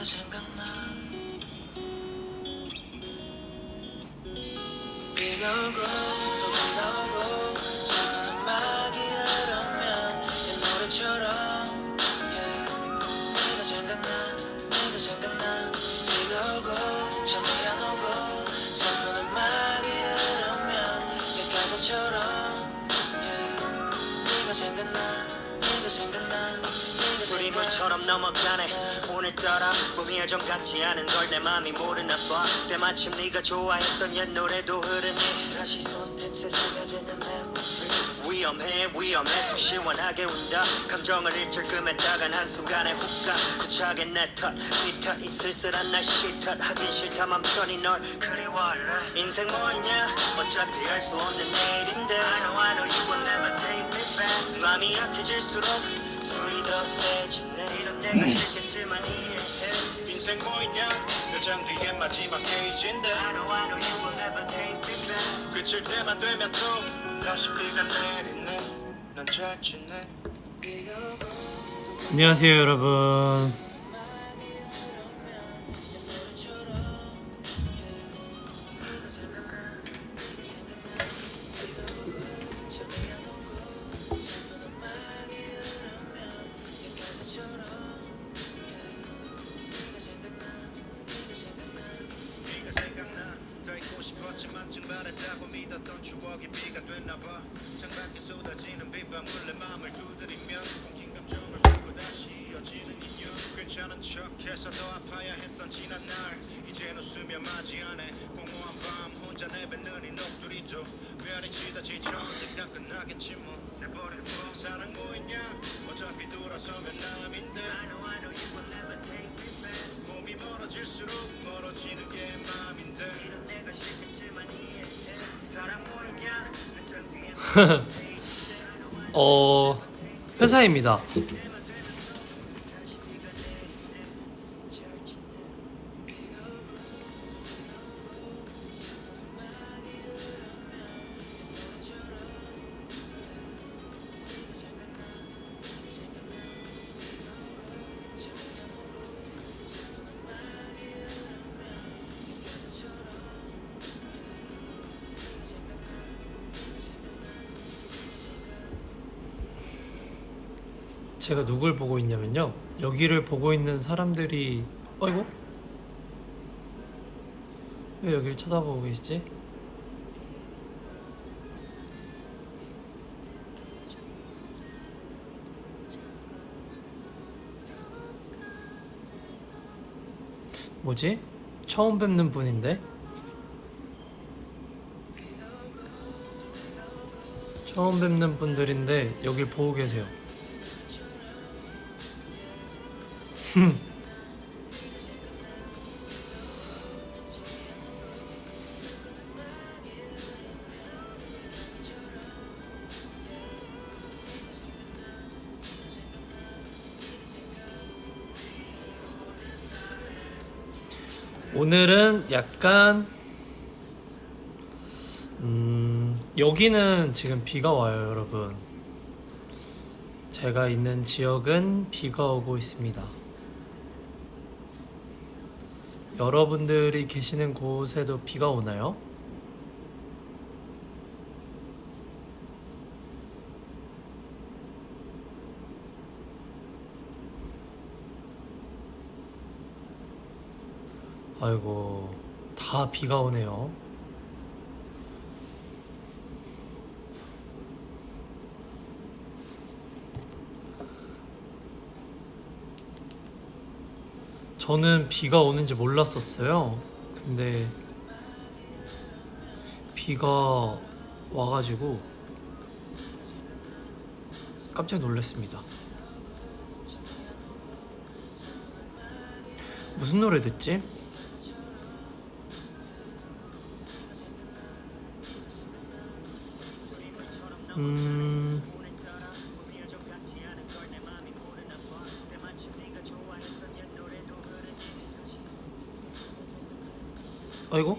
생각나 비가 오고 또 비가 오고 슬픈 음악이 흐르면 내 노래처럼 네가 생각나 네가 생각나 비가 오고 잠이 안 오고 슬픈 음악이 흐르면 내 가사처럼 네가 생각나 네가 생각나 술이 물처럼 넘어가네 오늘따라 봄이 예전 같지 않은 걸 내 맘이 모르나 봐 때마침 네가 좋아했던 옛 노래도 흐르니 다시 손틈새 스며드는 memory 위험해 위험해 속 시원하게 운다 감정을 일절금했다간 한순간에 훅가 구차게 내탓네 탓 이 쓸쓸한 날씨 탓 하긴 싫다 맘 편히 널 그리워할래 인생 뭐 있냐 어차피 알 수 없는 내일인데 I know you will never take me back 맘이 약해질수록 술이 더 세지네 이런 내가 싫겠지만 이해해 인생 뭐 있냐 몇 장 뒤에 마지막 페이지인데 I know you will never take me back 그칠 때만 되면 또 다시 비가 내리네 난 잘 지내 안녕하세요 여러분. 네가 생각나 더 있고 싶었지만 증발했다고 믿었던 추억이 비가 됐나봐 창밖에 쏟아지는 빗방울 내 맘을 두드리면 엉킨 감정을 풀고 다시 이어지는 인연 괜찮은 척해서 더 아파야 했던 지난 날 이젠 웃으며 맞이하네 공허한 밤 혼자 내뱉는 이 녹두리도 별이 치다 지쳐오니까 끝나겠지 뭐 내버릴 뭐 사랑 뭐 있냐 어차피 돌아서면 남인데 I know you will never take me back 몸이 멀어질수록 멀어지는 게 맘인데 이런 내가 싫겠지만 이해해 사랑 뭐 있냐 몇장 뒤에 회사입니다. 제가 누굴 보고 있냐면요, 여기를 보고 있는 사람들이 어이구, 왜 여기를 쳐다보고 계시지? 뭐지? 처음 뵙는 분인데? 처음 뵙는 분들인데 여길 보고 계세요. 오늘은 약간 여기는 지금 비가 와요 여러분. 제가 있는 지역은 비가 오고 있습니다. 여러분들이 계시는 곳에도 비가 오나요? 아이고, 다 비가 오네요. 저는 비가 오는지 몰랐었어요. 근데 비가 와가지고 깜짝 놀랐습니다. 무슨 노래 듣지? 아이고,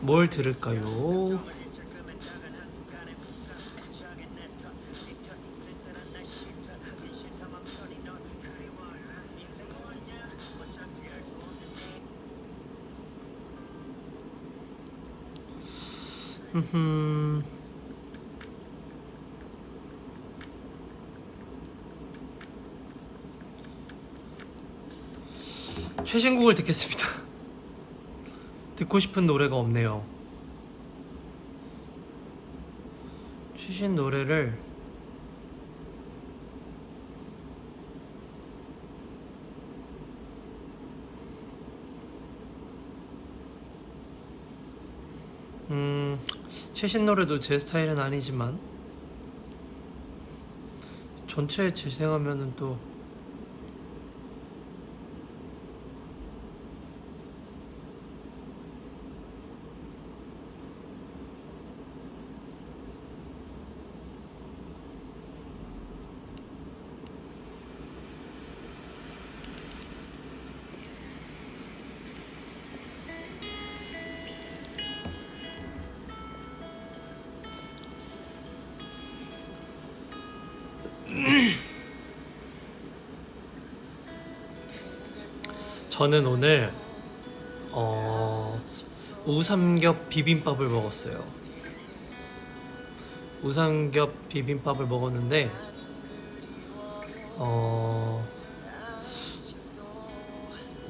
뭘 들을까요? 흠흠. 최신곡을 듣겠습니다. 듣고 싶은 노래가 없네요. 최신 노래를 최신 노래도 제 스타일은 아니지만 전체 재생하면은 또 저는 오늘 우삼겹 비빔밥을 먹었어요. 우삼겹 비빔밥을 먹었는데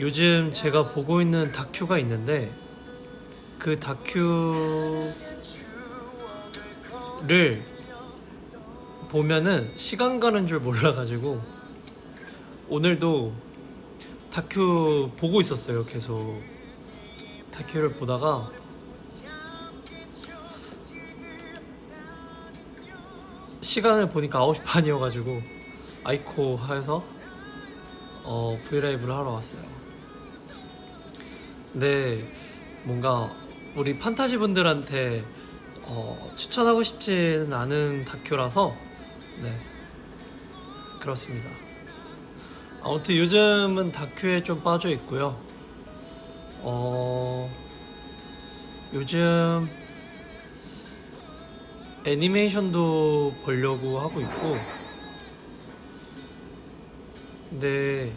요즘 제가 보고 있는 다큐가 있는데 그 다큐를 보면은 시간 가는 줄 몰라가지고 오늘도 다큐 보고 있었어요. 계속 다큐를 보다가 시간을 보니까 9시 반이어가지고 아이코 해서 브이라이브를 하러 왔어요. 근데 뭔가 우리 판타지 분들한테 추천하고 싶지는 않은 다큐라서 네 그렇습니다. 아무튼 요즘은 다큐에 좀 빠져 있고요. 요즘 애니메이션도 보려고 하고 있고, 근데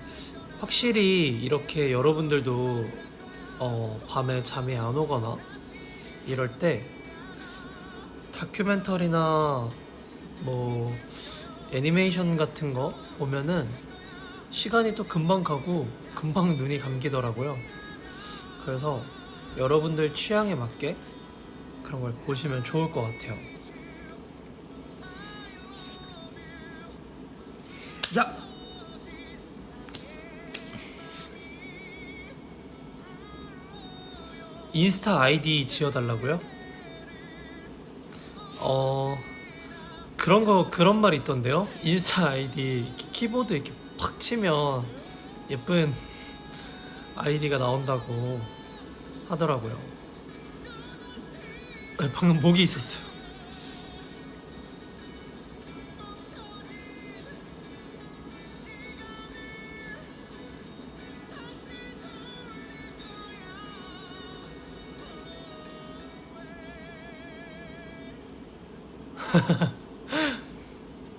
확실히 이렇게 여러분들도 밤에 잠이 안 오거나 이럴 때 다큐멘터리나 뭐 애니메이션 같은 거 보면은 시간이 또 금방 가고 금방 눈이 감기더라고요. 그래서 여러분들 취향에 맞게 그런 걸 보시면 좋을 것 같아요. 야! 인스타 아이디 지어달라고요? 그런 말 있던데요? 인스타 아이디 이렇게 키보드 이렇게 팍 치면 예쁜 아이디가 나온다고 하더라고요. 방금 목이 있었어요.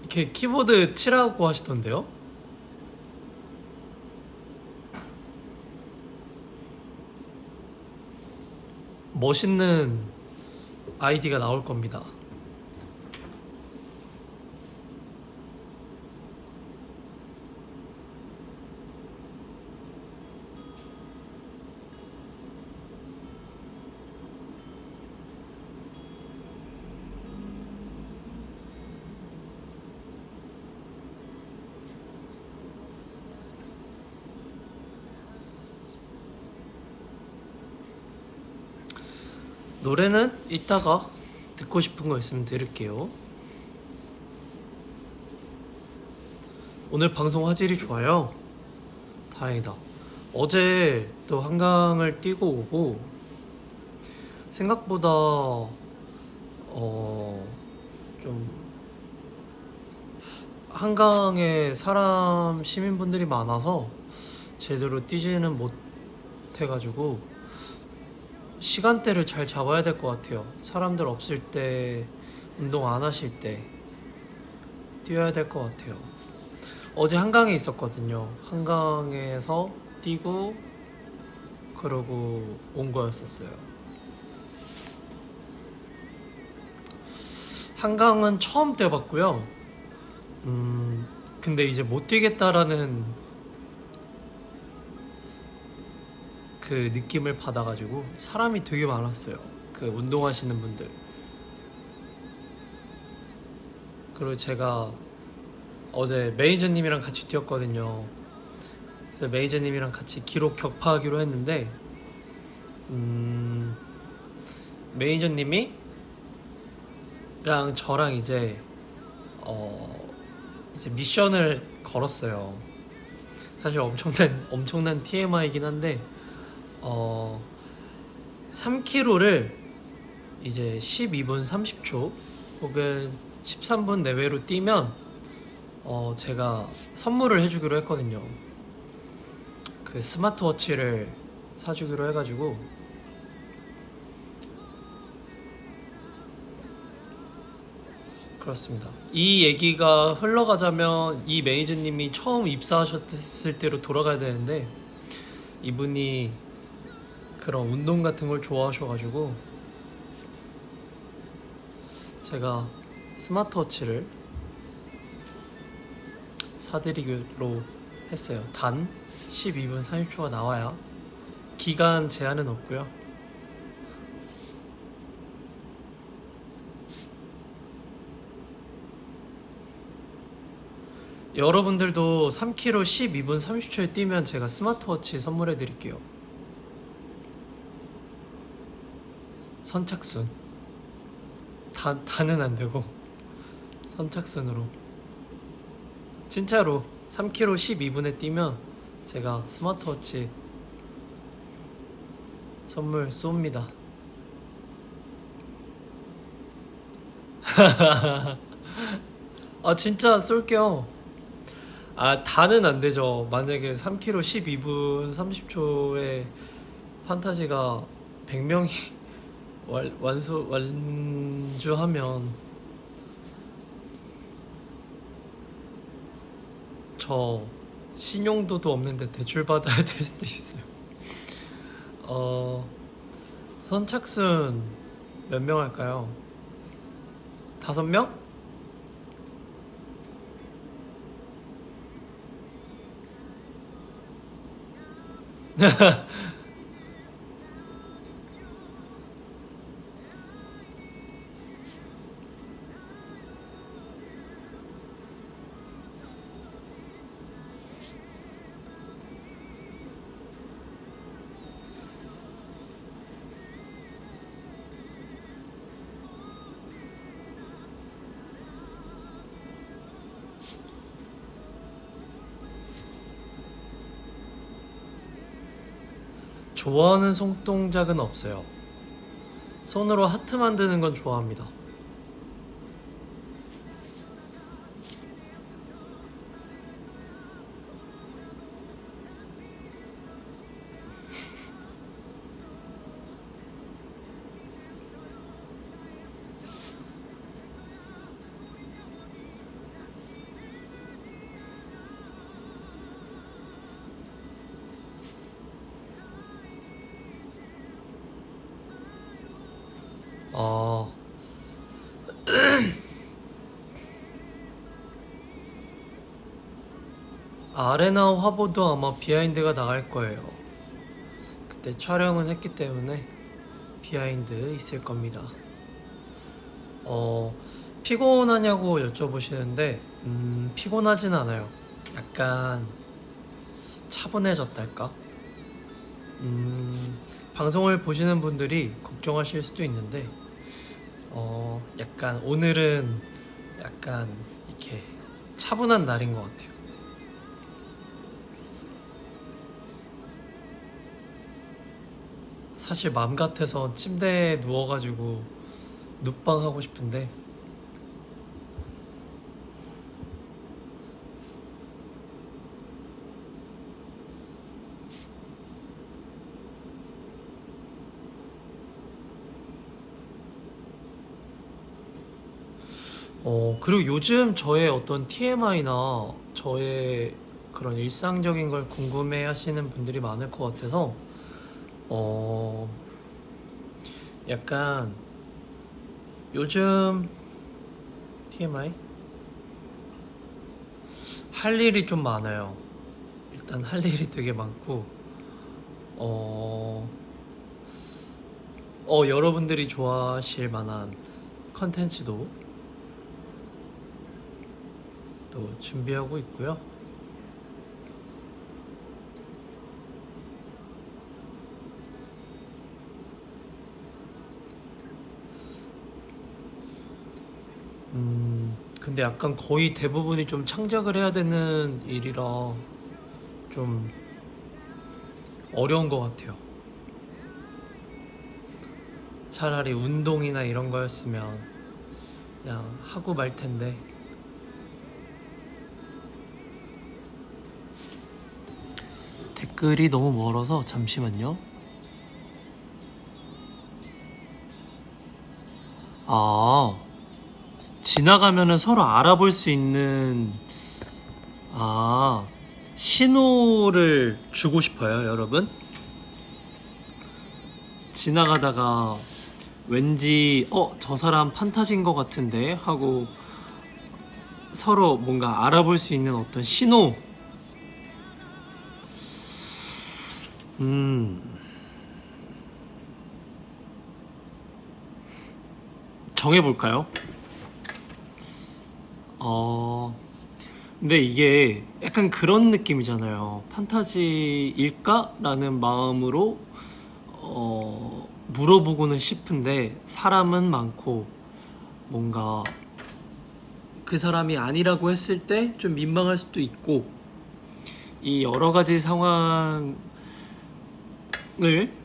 이렇게 키보드 치라고 하시던데요? 멋있는 아이디가 나올 겁니다. 노래는 이따가 듣고 싶은 거 있으면 들을게요. 오늘 방송 화질이 좋아요. 다행이다. 어제 또 한강을 뛰고 오고 생각보다 좀 한강에 시민분들이 많아서 제대로 뛰지는 못해가지고 시간대를 잘 잡아야 될 것 같아요. 사람들 없을 때, 운동 안 하실 때 뛰어야 될 것 같아요. 어제 한강에 있었거든요. 한강에서 뛰고 그러고 온 거였었어요. 한강은 처음 뛰어봤고요. 근데 이제 못 뛰겠다라는 그 느낌을 받아가지고 사람이 되게 많았어요. 그 운동하시는 분들. 그리고 제가 어제 매니저님이랑 같이 뛰었거든요. 그래서 매니저님이랑 같이 기록 격파하기로 했는데 매니저님이 랑 저랑 이제 이제 미션을 걸었어요. 사실 엄청난 TMI이긴 한데 3km를 이제 12분 30초 혹은 13분 내외로 뛰면 제가 선물을 해주기로 했거든요. 그 스마트워치를 사주기로 해가지고 그렇습니다. 이 얘기가 흘러가자면 이 매니저님이 처음 입사하셨을 때로 돌아가야 되는데 이분이 그런 운동 같은 걸 좋아하셔가지고 제가 스마트워치를 사드리기로 했어요. 단 12분 30초가 나와야 기간 제한은 없고요. 여러분들도 3km 12분 30초에 뛰면 제가 스마트워치 선물해 드릴게요. 선착순. 다는 안 되고 선착순으로. 진짜로 3km 12분에 뛰면 제가 스마트워치 선물 쏩니다. 아 진짜 쏠게요. 아 다는 안 되죠. 만약에 3km 12분 30초에 판타지가 100명이 완주하면 저 신용도도 없는데 대출 받아야 될 수도 있어요. 선착순 몇 명 할까요? 5명? 좋아하는 손동작은 없어요. 손으로 하트 만드는 건 좋아합니다. 어, 아레나 화보도 아마 비하인드가 나갈 거예요. 그때 촬영은 했기 때문에 비하인드 있을 겁니다. 피곤하냐고 여쭤보시는데, 피곤하진 않아요. 약간 차분해졌달까? 방송을 보시는 분들이 걱정하실 수도 있는데, 약간 오늘은 약간 이렇게 차분한 날인 것 같아요. 사실 맘 같아서 침대에 누워가지고 눕방 하고 싶은데 그리고 요즘 저의 어떤 TMI나 저의 그런 일상적인 걸 궁금해 하시는 분들이 많을 것 같아서 약간 요즘 TMI? 할 일이 좀 많아요. 일단 할 일이 되게 많고 여러분들이 좋아하실 만한 컨텐츠도 또 준비하고 있고요. 근데 약간 거의 대부분이 좀 창작을 해야 되는 일이라 좀 어려운 것 같아요. 차라리 운동이나 이런 거였으면 그냥 하고 말 텐데. 댓글이 너무 멀어서 잠시만요. 아, 지나가면은 서로 알아볼 수 있는 신호를 주고 싶어요, 여러분. 지나가다가 왠지 저 사람 판타지인 것 같은데 하고 서로 뭔가 알아볼 수 있는 어떤 신호. 정해볼까요? 근데 이게 약간 그런 느낌이잖아요. 판타지일까? 라는 마음으로 물어보고는 싶은데 사람은 많고 뭔가 그 사람이 아니라고 했을 때 좀 민망할 수도 있고 이 여러 가지 상황을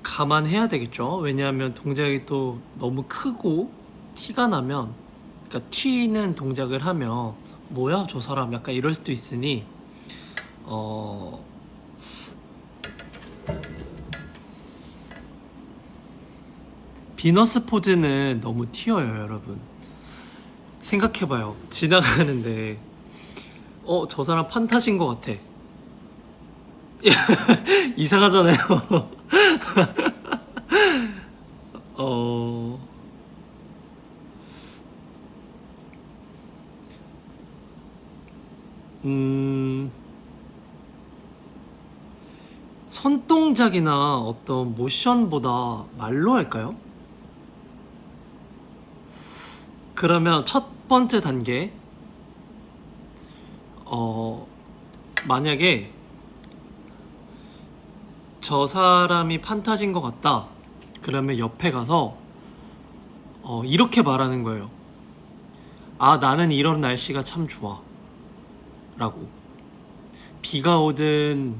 감안해야 되겠죠. 왜냐하면 동작이 또 너무 크고 티가 나면, 그러니까 튀는 동작을 하면 뭐야 저 사람 약간 이럴 수도 있으니 비너스 포즈는 너무 튀어요, 여러분. 생각해봐요. 지나가는데 저 사람 판타지인 것 같아. 이상하잖아요. 손동작이나 어떤 모션보다 말로 할까요? 그러면 첫 번째 단계, 만약에 저 사람이 판타지인 것 같다, 그러면 옆에 가서 이렇게 말하는 거예요. 아, 나는 이런 날씨가 참 좋아 라고. 비가 오든,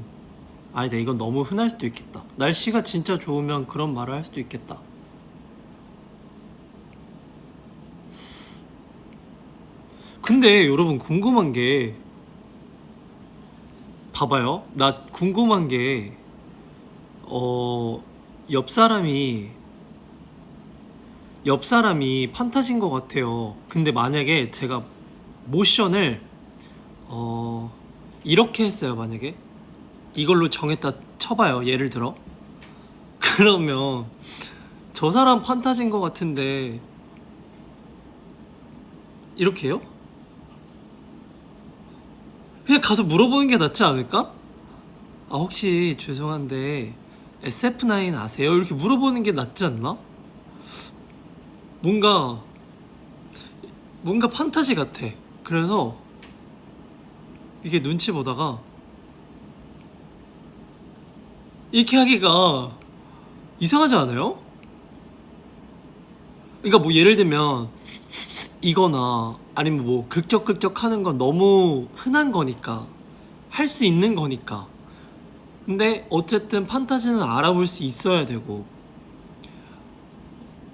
아니다, 이건 너무 흔할 수도 있겠다. 날씨가 진짜 좋으면 그런 말을 할 수도 있겠다. 근데 여러분, 궁금한 게, 봐봐요. 나 궁금한 게 옆 사람이 판타지인 것 같아요. 근데 만약에 제가 모션을 이렇게 했어요. 만약에 이걸로 정했다 쳐봐요, 예를 들어. 그러면 저 사람 판타지인 것 같은데 이렇게 해요? 그냥 가서 물어보는 게 낫지 않을까? 아, 혹시 죄송한데 SF9 아세요? 이렇게 물어보는 게 낫지 않나? 뭔가 판타지 같아. 그래서 이게 눈치 보다가 이렇게 하기가 이상하지 않아요? 그러니까 뭐 예를 들면 이거나 아니면 뭐 긁적긁적 하는 건 너무 흔한 거니까, 할 수 있는 거니까. 근데 어쨌든 판타지는 알아볼 수 있어야 되고,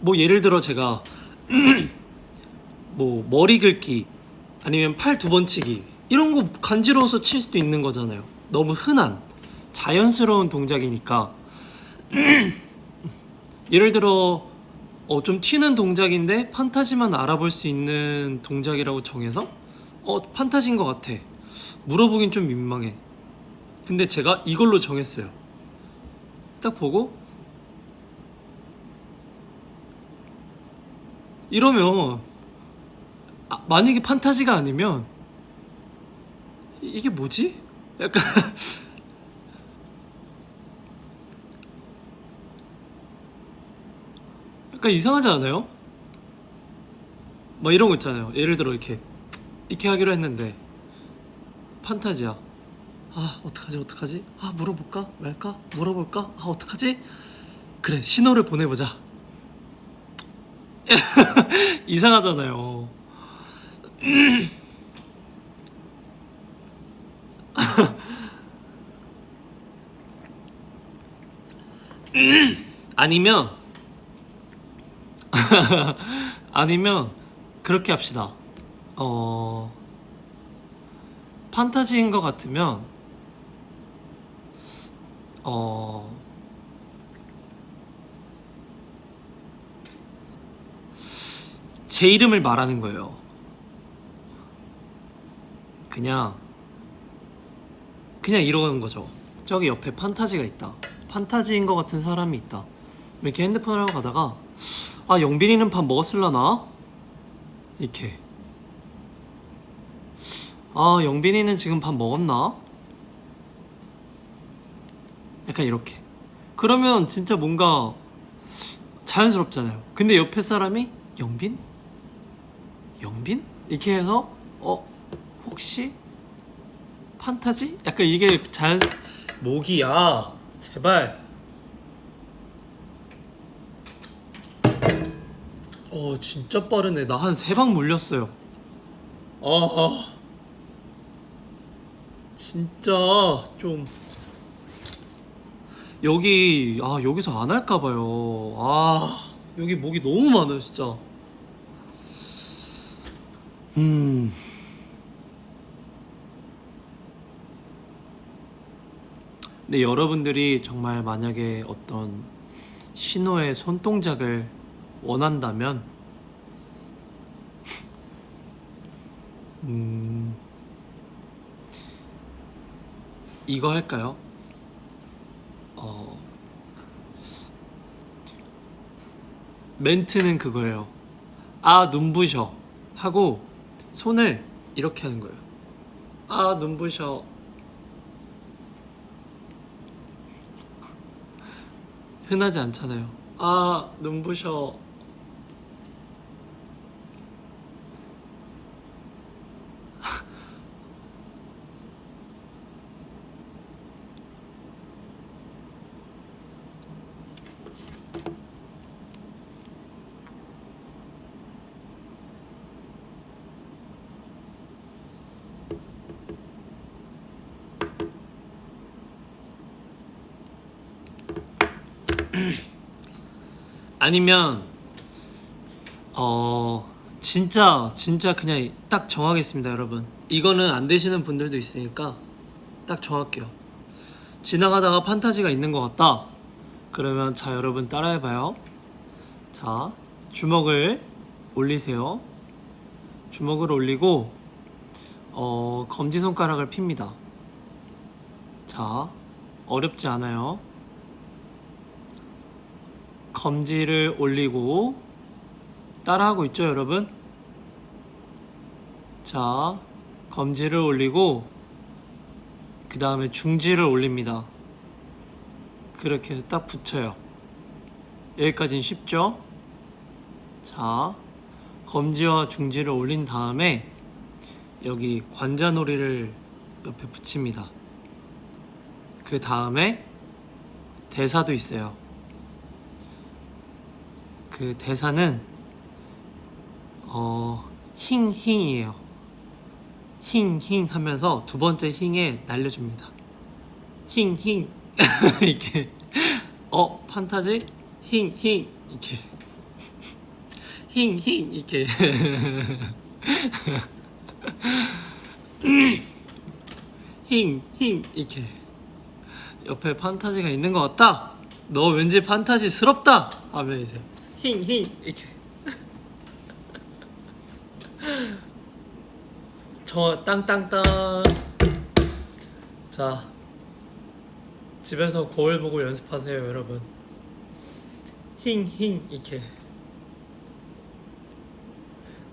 뭐 예를 들어 제가 뭐 머리 긁기 아니면 팔 두 번 치기 이런 거 간지러워서 칠 수도 있는 거잖아요. 너무 흔한 자연스러운 동작이니까. 예를 들어 좀 튀는 동작인데 판타지만 알아볼 수 있는 동작이라고 정해서 판타지인 것 같아, 물어보긴 좀 민망해. 근데 제가 이걸로 정했어요. 딱 보고 이러면 만약에 판타지가 아니면 이게 뭐지? 약간 약간 이상하지 않아요? 뭐 이런 거 있잖아요. 예를 들어 이렇게 하기로 했는데 판타지야. 아 어떡하지? 아 물어볼까 말까? 물어볼까? 아 어떡하지? 그래 신호를 보내보자. 이상하잖아요. 아니면 아니면 그렇게 합시다. 판타지인 것 같으면 제 이름을 말하는 거예요. 그냥 이러는 거죠. 저기 옆에 판타지가 있다. 판타지인 것 같은 사람이 있다. 이렇게 핸드폰을 하고 가다가 아 영빈이는 밥 먹었을라나? 이렇게 아 영빈이는 지금 밥 먹었나? 약간 이렇게 그러면 진짜 뭔가 자연스럽잖아요. 근데 옆에 사람이 영빈? 이렇게 해서 혹시 판타지? 약간 이게 모기야 제발. 진짜 빠르네. 나 한 3방 물렸어요. 진짜 좀 여기서 안 할까봐요. 여기 모기 너무 많아요 진짜. 근데 여러분들이 정말 만약에 어떤 신호의 손동작을 원한다면 이거 할까요? 멘트는 그거예요. 아 눈부셔 하고 손을 이렇게 하는 거예요. 아 눈부셔. 흔하지 않잖아요. 아 눈부셔. 아니면 진짜 그냥 딱 정하겠습니다 여러분. 이거는 안 되시는 분들도 있으니까 딱 정할게요. 지나가다가 판타지가 있는 것 같다 그러면 자 여러분 따라해봐요. 자 주먹을 올리세요. 주먹을 올리고 검지손가락을 핍니다. 자 어렵지 않아요. 검지를 올리고 따라하고 있죠 여러분? 자 검지를 올리고 그 다음에 중지를 올립니다. 그렇게 해서 딱 붙여요. 여기까지는 쉽죠? 자 검지와 중지를 올린 다음에 여기 관자놀이를 옆에 붙입니다. 그 다음에 대사도 있어요. 그 대사는 힝힝이에요. 힝힝 하면서 두 번째 힝에 날려줍니다. 힝힝 이렇게 판타지 힝힝 이렇게 힝힝 이렇게 힝힝 이렇게 옆에 판타지가 있는 것 같다. 너 왠지 판타지스럽다 하면 이제 힝힝 이렇게 저 땅땅땅. 자 집에서 거울 보고 연습하세요 여러분. 힝힝 이렇게.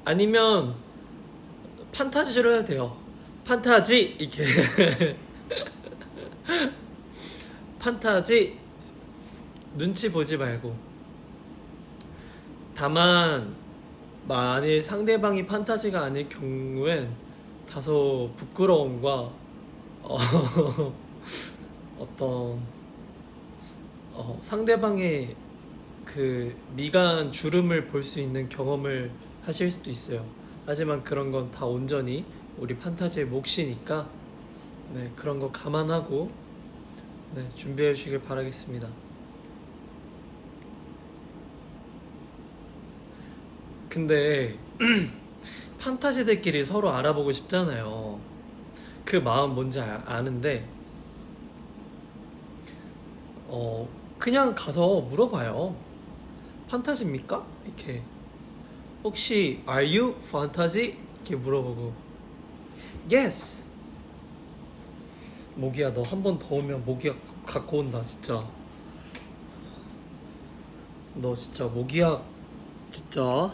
아니면 판타지로 해도 돼요. 판타지 이렇게 판타지 눈치 보지 말고. 다만 만일 상대방이 판타지가 아닐 경우엔 다소 부끄러움과 어떤 상대방의 그 미간 주름을 볼 수 있는 경험을 하실 수도 있어요. 하지만 그런 건 다 온전히 우리 판타지의 몫이니까 네, 그런 거 감안하고 네, 준비해 주시길 바라겠습니다. 근데 판타지들끼리 서로 알아보고 싶잖아요. 그 마음 뭔지 아는데 그냥 가서 물어봐요. 판타지입니까? 이렇게 혹시 Are you fantasy? 이렇게 물어보고 Yes. 모기야 너 한 번 더 오면 모기가 갖고 온다 진짜. 너 진짜 모기야 진짜.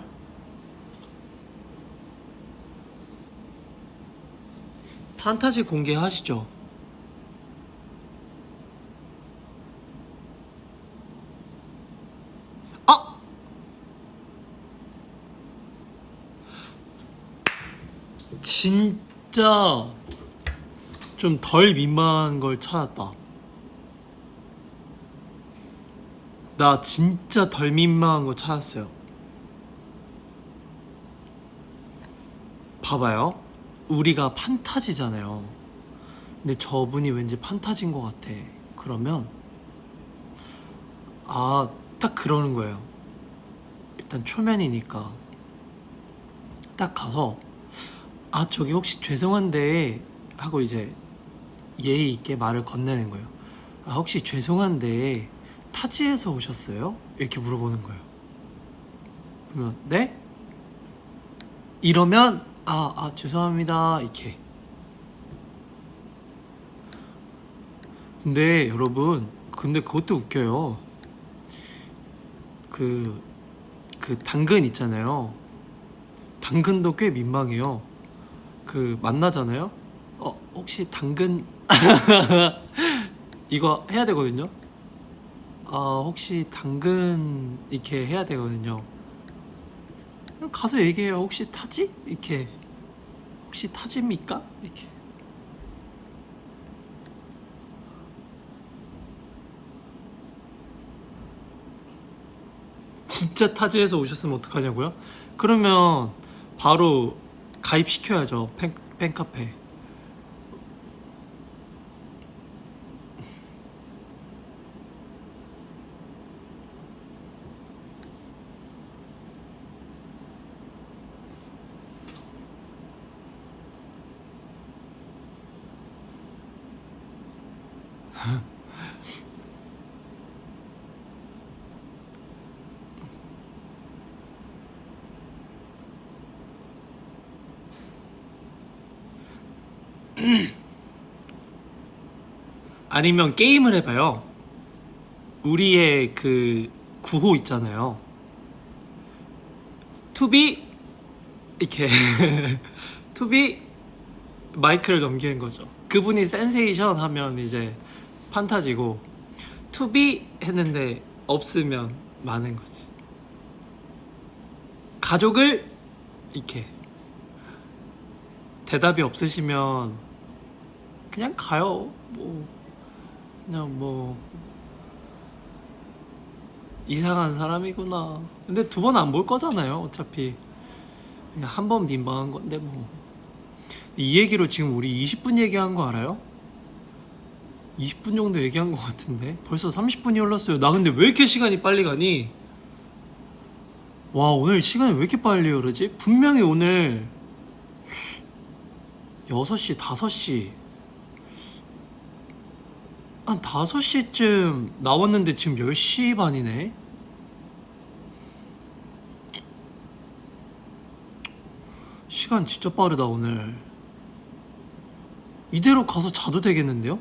판타지 공개하시죠. 아! 진짜 좀 덜 민망한 걸 찾았다. 나 진짜 덜 민망한 거 찾았어요. 봐봐요. 우리가 판타지잖아요. 근데 저분이 왠지 판타지인 것 같아. 그러면 딱 그러는 거예요. 일단 초면이니까 딱 가서 저기 혹시 죄송한데 하고 이제 예의 있게 말을 건네는 거예요. 혹시 죄송한데 타지에서 오셨어요? 이렇게 물어보는 거예요. 그러면 네? 이러면 죄송합니다 이렇게. 근데 여러분 그것도 웃겨요. 그 당근 있잖아요. 당근도 꽤 민망해요. 만나잖아요. 혹시 당근 이거 해야 되거든요. 혹시 당근 이렇게 해야 되거든요. 가서 얘기해요. 혹시 타지? 이렇게. 혹시 타지입니까? 이렇게. 진짜 타지에서 오셨으면 어떡하냐고요? 그러면 바로 가입시켜야죠. 팬카페. 아니면 게임을 해봐요. 우리의 구호 있잖아요. 투비 이렇게 투비 마이크를 넘기는 거죠. 그분이 센세이션 하면 이제 판타지고, 투비 했는데 없으면 많은 거지. 가족을 이렇게. 대답이 없으시면 그냥 가요. 그냥 이상한 사람이구나. 근데 두 번 안 볼 거잖아요. 어차피 그냥 한 번 민망한 건데 이 얘기로 지금 우리 20분 얘기한 거 알아요? 20분 정도 얘기한 것 같은데 벌써 30분이 흘렀어요. 나 근데 왜 이렇게 시간이 빨리 가니? 와, 오늘 시간이 왜 이렇게 빨리 흐르지? 분명히 오늘 6시, 5시 한 5시쯤 나왔는데 지금 10시 반이네? 시간 진짜 빠르다 오늘. 이대로 가서 자도 되겠는데요?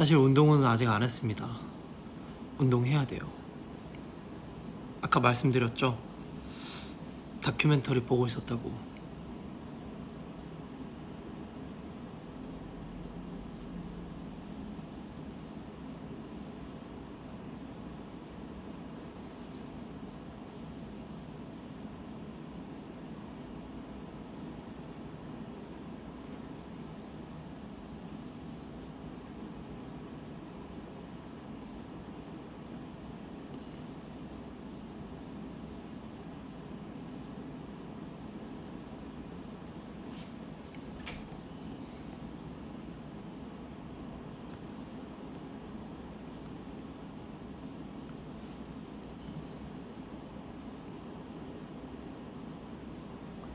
사실 운동은 아직 안 했습니다. 운동해야 돼요. 아까 말씀드렸죠? 다큐멘터리 보고 있었다고.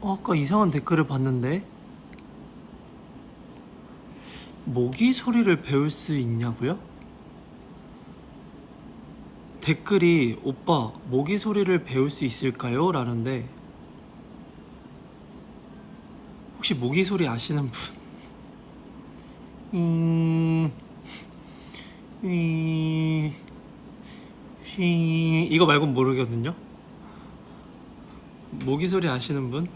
아까 이상한 댓글을 봤는데 모기 소리를 배울 수 있냐고요? 댓글이 오빠 모기 소리를 배울 수 있을까요? 라는데 혹시 모기 소리 아시는 분? 이거 말곤 모르거든요? 모기 소리 아시는 분?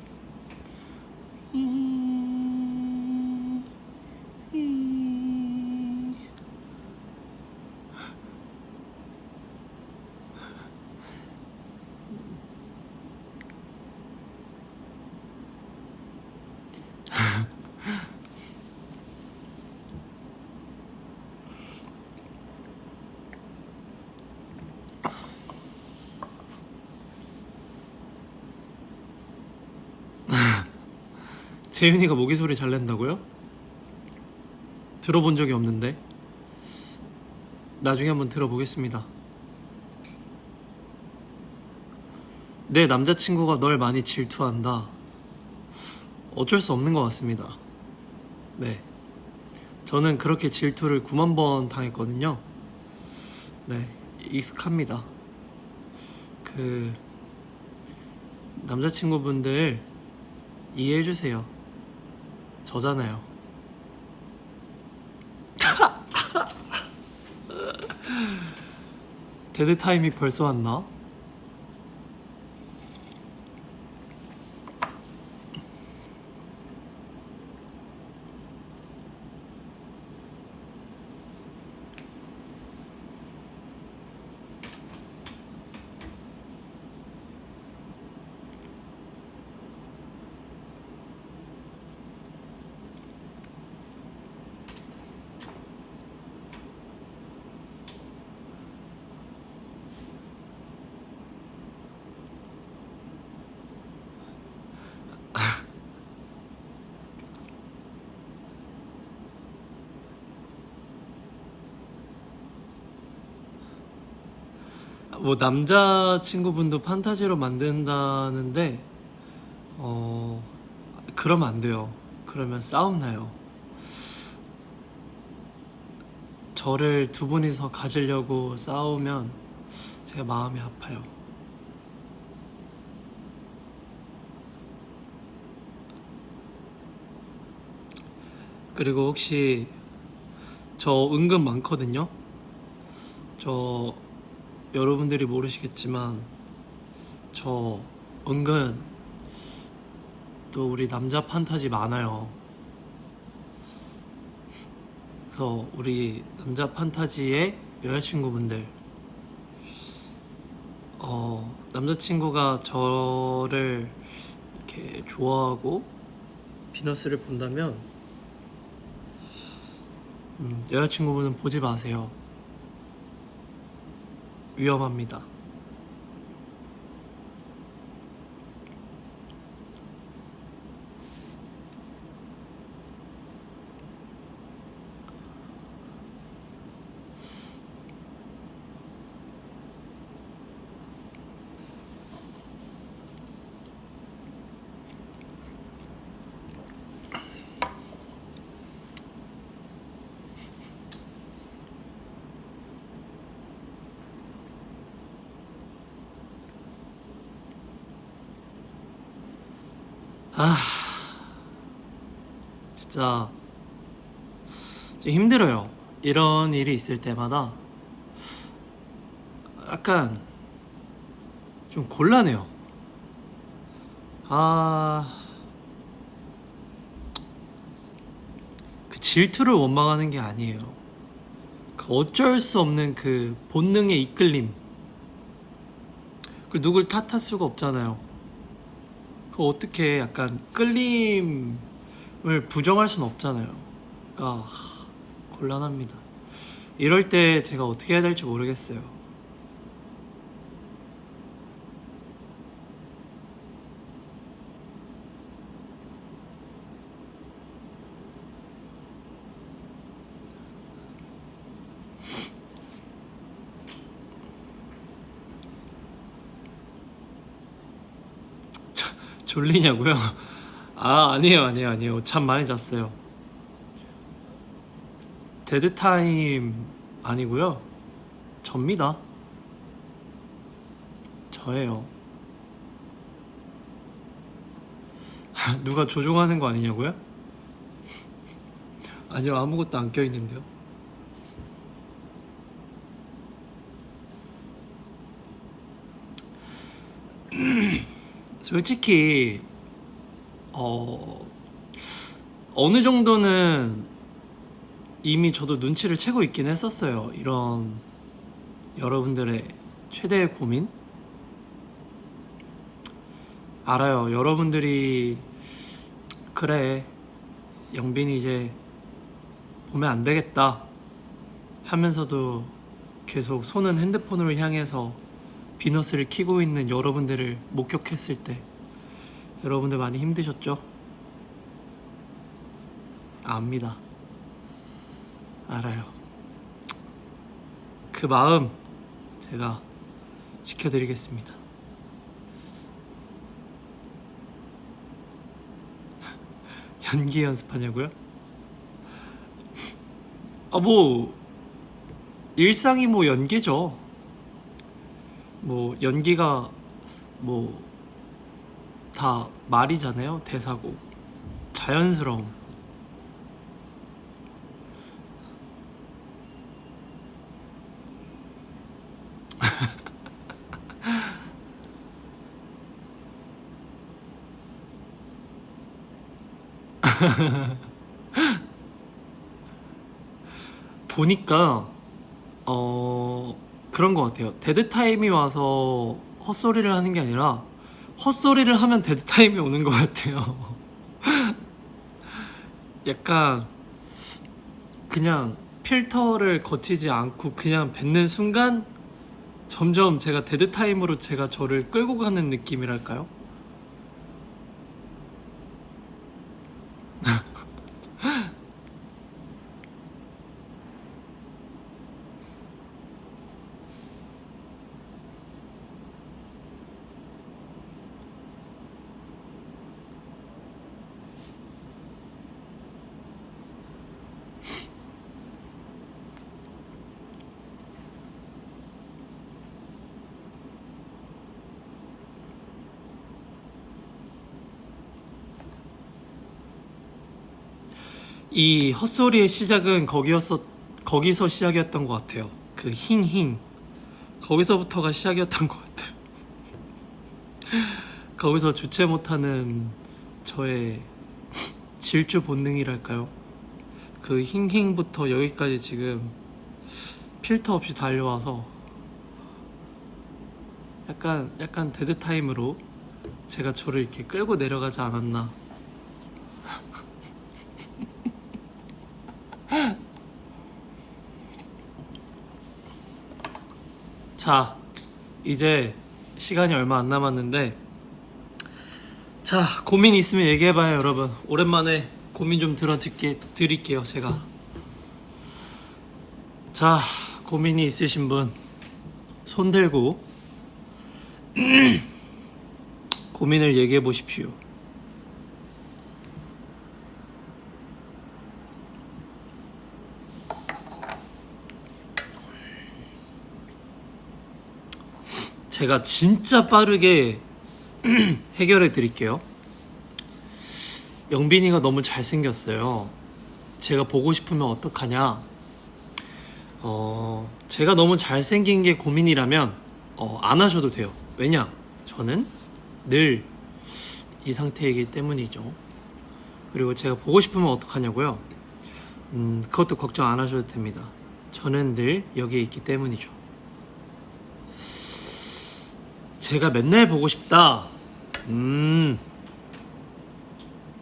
재윤이가 모기 소리 잘 낸다고요? 들어본 적이 없는데 나중에 한번 들어보겠습니다. 내 남자친구가 널 많이 질투한다. 어쩔 수 없는 것 같습니다. 네, 저는 그렇게 질투를 9만 번 당했거든요. 네, 익숙합니다. 그 남자친구분들 이해해주세요. 저잖아요. 데드 타임이 벌써 왔나? 뭐 남자친구분도 판타지로 만든다는데 그러면 안 돼요. 그러면 싸움 나요. 저를 두 분이서 가지려고 싸우면 제가 마음이 아파요. 그리고 혹시 저 은근 많거든요. 저 여러분들이 모르시겠지만 저 은근 또 우리 남자 판타지 많아요. 그래서 우리 남자 판타지의 여자친구분들 남자친구가 저를 이렇게 좋아하고 비너스를 본다면 여자친구분은 보지 마세요. 위험합니다. 진짜 힘들어요. 이런 일이 있을 때마다 약간 좀 곤란해요. 그 질투를 원망하는 게 아니에요. 그 어쩔 수 없는 그 본능의 이끌림. 그 누굴 탓할 수가 없잖아요. 그 어떻게 약간 끌림을 부정할 수는 없잖아요. 그러니까 곤란합니다. 이럴 때 제가 어떻게 해야 될지 모르겠어요. 졸리냐고요? 아니에요. 잠 많이 잤어요. 데드타임 아니고요. 접니다. 저예요. 누가 조종하는 거 아니냐고요? 아니요, 아무것도 안 껴있는데요. 솔직히 어느 정도는 이미 저도 눈치를 채고 있긴 했었어요. 이런 여러분들의 최대의 고민 알아요. 여러분들이 그래, 영빈이 이제 보면 안 되겠다 하면서도 계속 손은 핸드폰으로 향해서 비너스를 켜고 있는 여러분들을 목격했을 때 여러분들 많이 힘드셨죠? 압니다. 알아요. 그 마음 제가 지켜드리겠습니다. 연기 연습하냐고요? 뭐 일상이 뭐 연기죠. 뭐 연기가 뭐 다 말이잖아요. 대사고 자연스러움. 보니까 그런 것 같아요. 데드타임이 와서 헛소리를 하는 게 아니라 헛소리를 하면 데드타임이 오는 것 같아요. 약간 그냥 필터를 거치지 않고 그냥 뱉는 순간 점점 제가 데드타임으로 제가 저를 끌고 가는 느낌이랄까요? 이 헛소리의 시작은 거기서 시작이었던 것 같아요. 그 힝힝 거기서부터가 시작이었던 것 같아요. 거기서 주체 못하는 저의 질주 본능이랄까요? 그 힝힝부터 여기까지 지금 필터 없이 달려와서 약간 데드 타임으로 제가 저를 이렇게 끌고 내려가지 않았나. 자, 이제 시간이 얼마 안 남았는데, 자, 고민 있으면 얘기해봐요, 여러분. 오랜만에 고민 좀 드릴게요, 제가. 자, 고민이 있으신 분, 손 들고 고민을 얘기해 보십시오. 제가 진짜 빠르게 해결해 드릴게요. 영빈이가 너무 잘생겼어요. 제가 보고 싶으면 어떡하냐? 제가 너무 잘생긴 게 고민이라면 안 하셔도 돼요. 왜냐? 저는 늘 이 상태이기 때문이죠. 그리고 제가 보고 싶으면 어떡하냐고요? 그것도 걱정 안 하셔도 됩니다. 저는 늘 여기에 있기 때문이죠. 제가 맨날 보고 싶다.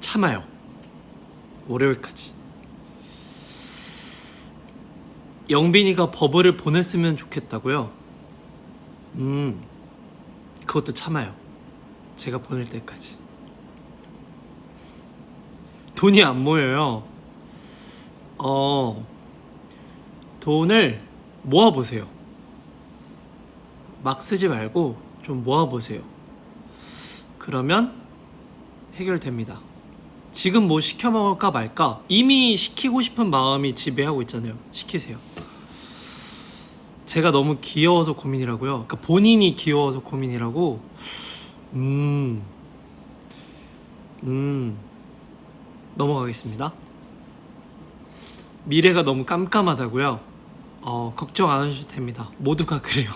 참아요. 월요일까지. 영빈이가 버블을 보냈으면 좋겠다고요? 그것도 참아요. 제가 보낼 때까지. 돈이 안 모여요. 돈을 모아보세요. 막 쓰지 말고 좀 모아보세요. 그러면 해결됩니다. 지금 뭐 시켜 먹을까 말까 이미 시키고 싶은 마음이 지배하고 있잖아요. 시키세요. 제가 너무 귀여워서 고민이라고요? 그러니까 본인이 귀여워서 고민이라고? 넘어가겠습니다. 미래가 너무 깜깜하다고요? 걱정 안 하셔도 됩니다. 모두가 그래요.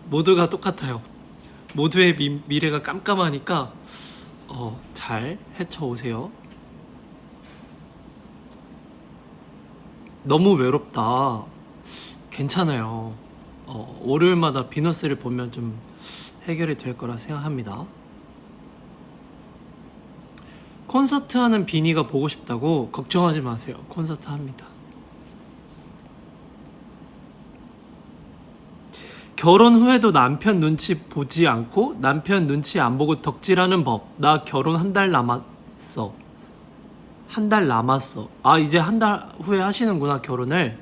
모두가 똑같아요. 모두의 미래가 깜깜하니까 잘 헤쳐오세요. 너무 외롭다. 괜찮아요. 월요일마다 비너스를 보면 좀 해결이 될 거라 생각합니다. 콘서트 하는 비니가 보고 싶다고? 걱정하지 마세요. 콘서트 합니다. 결혼 후에도 남편 눈치 보지 않고 남편 눈치 안 보고 덕질하는 법. 나 결혼 한 달 남았어. 한 달 남았어. 아, 이제 한 달 후에 하시는구나, 결혼을.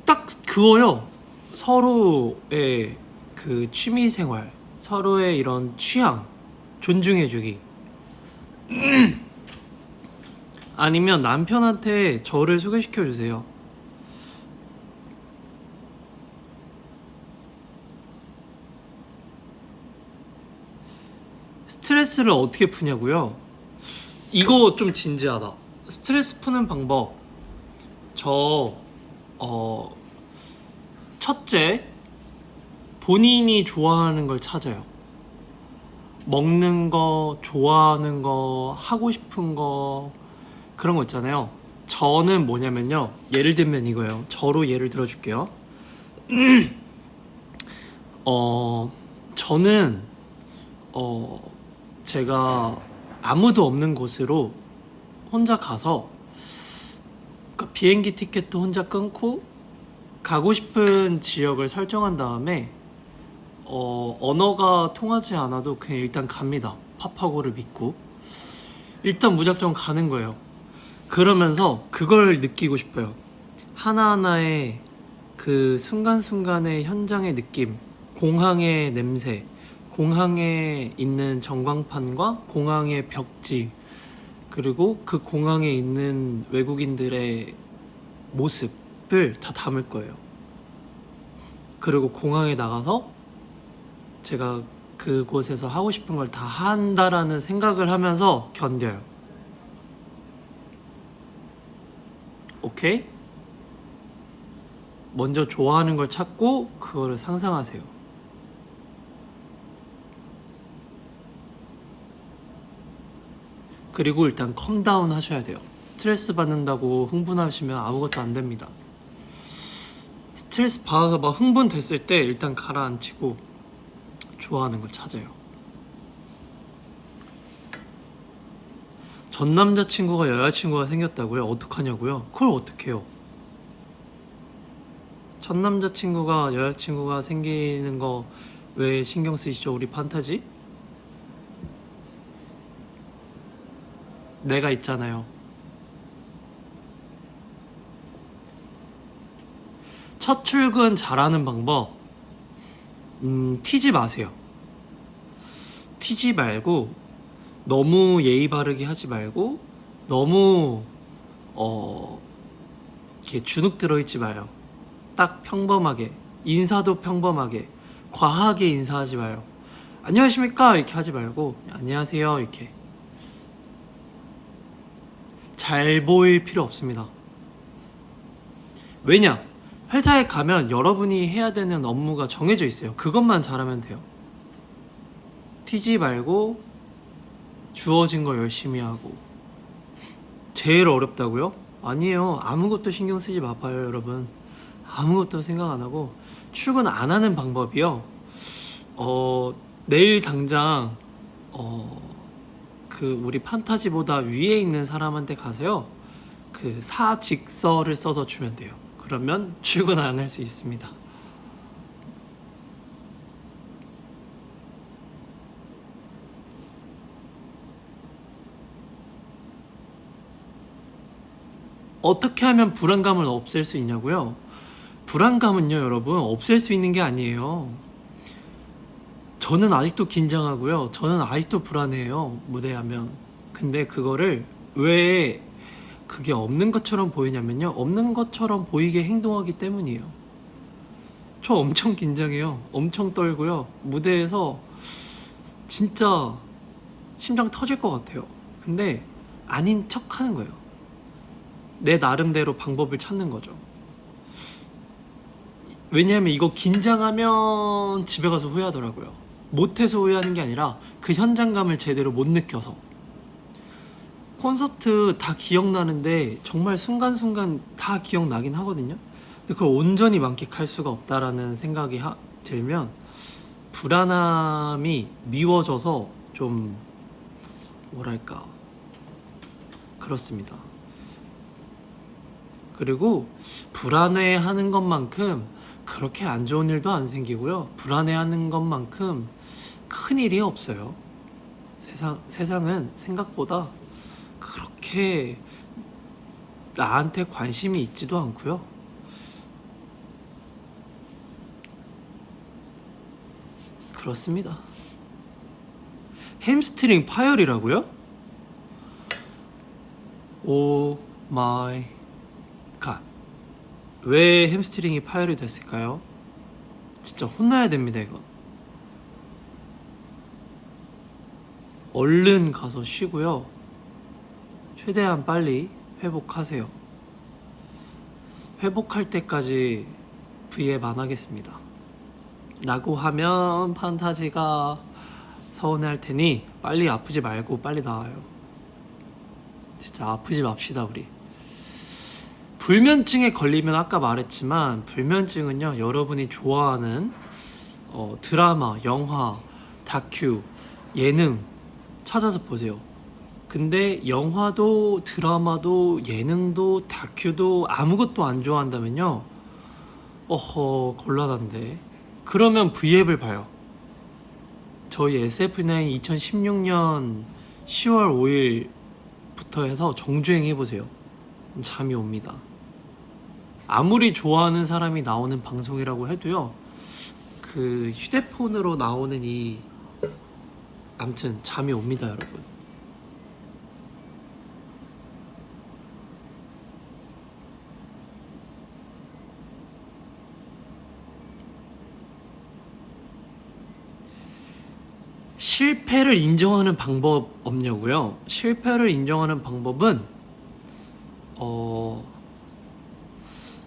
딱 그거요. 서로의 그 취미 생활, 서로의 이런 취향 존중해주기. 아니면 남편한테 저를 소개시켜주세요. 스트레스를 어떻게 푸냐고요? 이거 좀 진지하다. 스트레스 푸는 방법. 첫째, 본인이 좋아하는 걸 찾아요. 먹는 거, 좋아하는 거, 하고 싶은 거, 그런 거 있잖아요. 저는 뭐냐면요. 예를 들면 이거예요. 저로 예를 들어줄게요. 저는 제가 아무도 없는 곳으로 혼자 가서, 그러니까 비행기 티켓도 혼자 끊고 가고 싶은 지역을 설정한 다음에 언어가 통하지 않아도 그냥 일단 갑니다. 파파고를 믿고 일단 무작정 가는 거예요. 그러면서 그걸 느끼고 싶어요. 하나하나의 그 순간순간의 현장의 느낌, 공항의 냄새, 공항에 있는 전광판과 공항의 벽지, 그리고 그 공항에 있는 외국인들의 모습을 다 담을 거예요. 그리고 공항에 나가서 제가 그곳에서 하고 싶은 걸 다 한다라는 생각을 하면서 견뎌요. 오케이? 먼저 좋아하는 걸 찾고 그거를 상상하세요. 그리고 일단 컴다운 하셔야 돼요. 스트레스 받는다고 흥분하시면 아무것도 안 됩니다. 스트레스 받아서 막 흥분됐을 때 일단 가라앉히고 좋아하는 걸 찾아요. 전 남자친구가 여자친구가 생겼다고요? 어떡하냐고요? 그걸 어떡해요? 전 남자친구가 여자친구가 생기는 거 왜 신경 쓰시죠? 우리 판타지? 내가 있잖아요. 첫 출근 잘하는 방법. 튀지 마세요. 튀지 말고 너무 예의 바르게 하지 말고 너무 이렇게 주눅 들어있지 마요. 딱 평범하게, 인사도 평범하게, 과하게 인사하지 마요. 안녕하십니까 이렇게 하지 말고 안녕하세요 이렇게 잘 보일 필요 없습니다. 왜냐? 회사에 가면 여러분이 해야 되는 업무가 정해져 있어요. 그것만 잘하면 돼요. 튀지 말고 주어진 거 열심히 하고. 제일 어렵다고요? 아니에요. 아무것도 신경 쓰지 마봐요, 여러분. 아무것도 생각 안 하고 출근 안 하는 방법이요. 내일 당장 그 우리 판타지보다 위에 있는 사람한테 가서요. 그 사직서를 써서 주면 돼요. 그러면 출근 안 할 수 있습니다. 어떻게 하면 불안감을 없앨 수 있냐고요? 불안감은요, 여러분, 없앨 수 있는 게 아니에요. 저는 아직도 긴장하고요. 저는 아직도 불안해요, 무대하면. 근데 그거를 왜 그게 없는 것처럼 보이냐면요. 없는 것처럼 보이게 행동하기 때문이에요. 저 엄청 긴장해요. 엄청 떨고요. 무대에서 진짜 심장 터질 것 같아요. 근데 아닌 척 하는 거예요. 내 나름대로 방법을 찾는 거죠. 왜냐하면 이거 긴장하면 집에 가서 후회하더라고요. 못해서 후회하는 게 아니라 그 현장감을 제대로 못 느껴서. 콘서트 다 기억나는데 정말 순간순간 다 기억나긴 하거든요. 근데 그걸 온전히 만끽할 수가 없다라는 생각이 들면 불안함이 미워져서 좀 뭐랄까 그렇습니다. 그리고 불안해하는 것만큼 그렇게 안 좋은 일도 안 생기고요. 불안해하는 것만큼 큰 일이 없어요. 세상은 생각보다 그렇게 나한테 관심이 있지도 않고요. 그렇습니다. 햄스트링 파열이라고요? 오 마이 갓. 왜 햄스트링이 파열이 됐을까요? 진짜 혼나야 됩니다, 이건. 얼른 가서 쉬고요. 최대한 빨리 회복하세요. 회복할 때까지 V앱 안 하겠습니다. 라고 하면 판타지가 서운해할 테니 빨리 아프지 말고 빨리 나와요. 진짜 아프지 맙시다, 우리. 불면증에 걸리면 아까 말했지만 불면증은요, 여러분이 좋아하는 드라마, 영화, 다큐, 예능 찾아서 보세요. 근데 영화도 드라마도 예능도 다큐도 아무것도 안 좋아한다면요, 어허 곤란한데. 그러면 V앱을 봐요. 저희 SF9 2016년 10월 5일부터 해서 정주행 해보세요. 잠이 옵니다. 아무리 좋아하는 사람이 나오는 방송이라고 해도요, 그 휴대폰으로 나오는 암튼 잠이 옵니다, 여러분. 실패를 인정하는 방법 없냐고요? 실패를 인정하는 방법은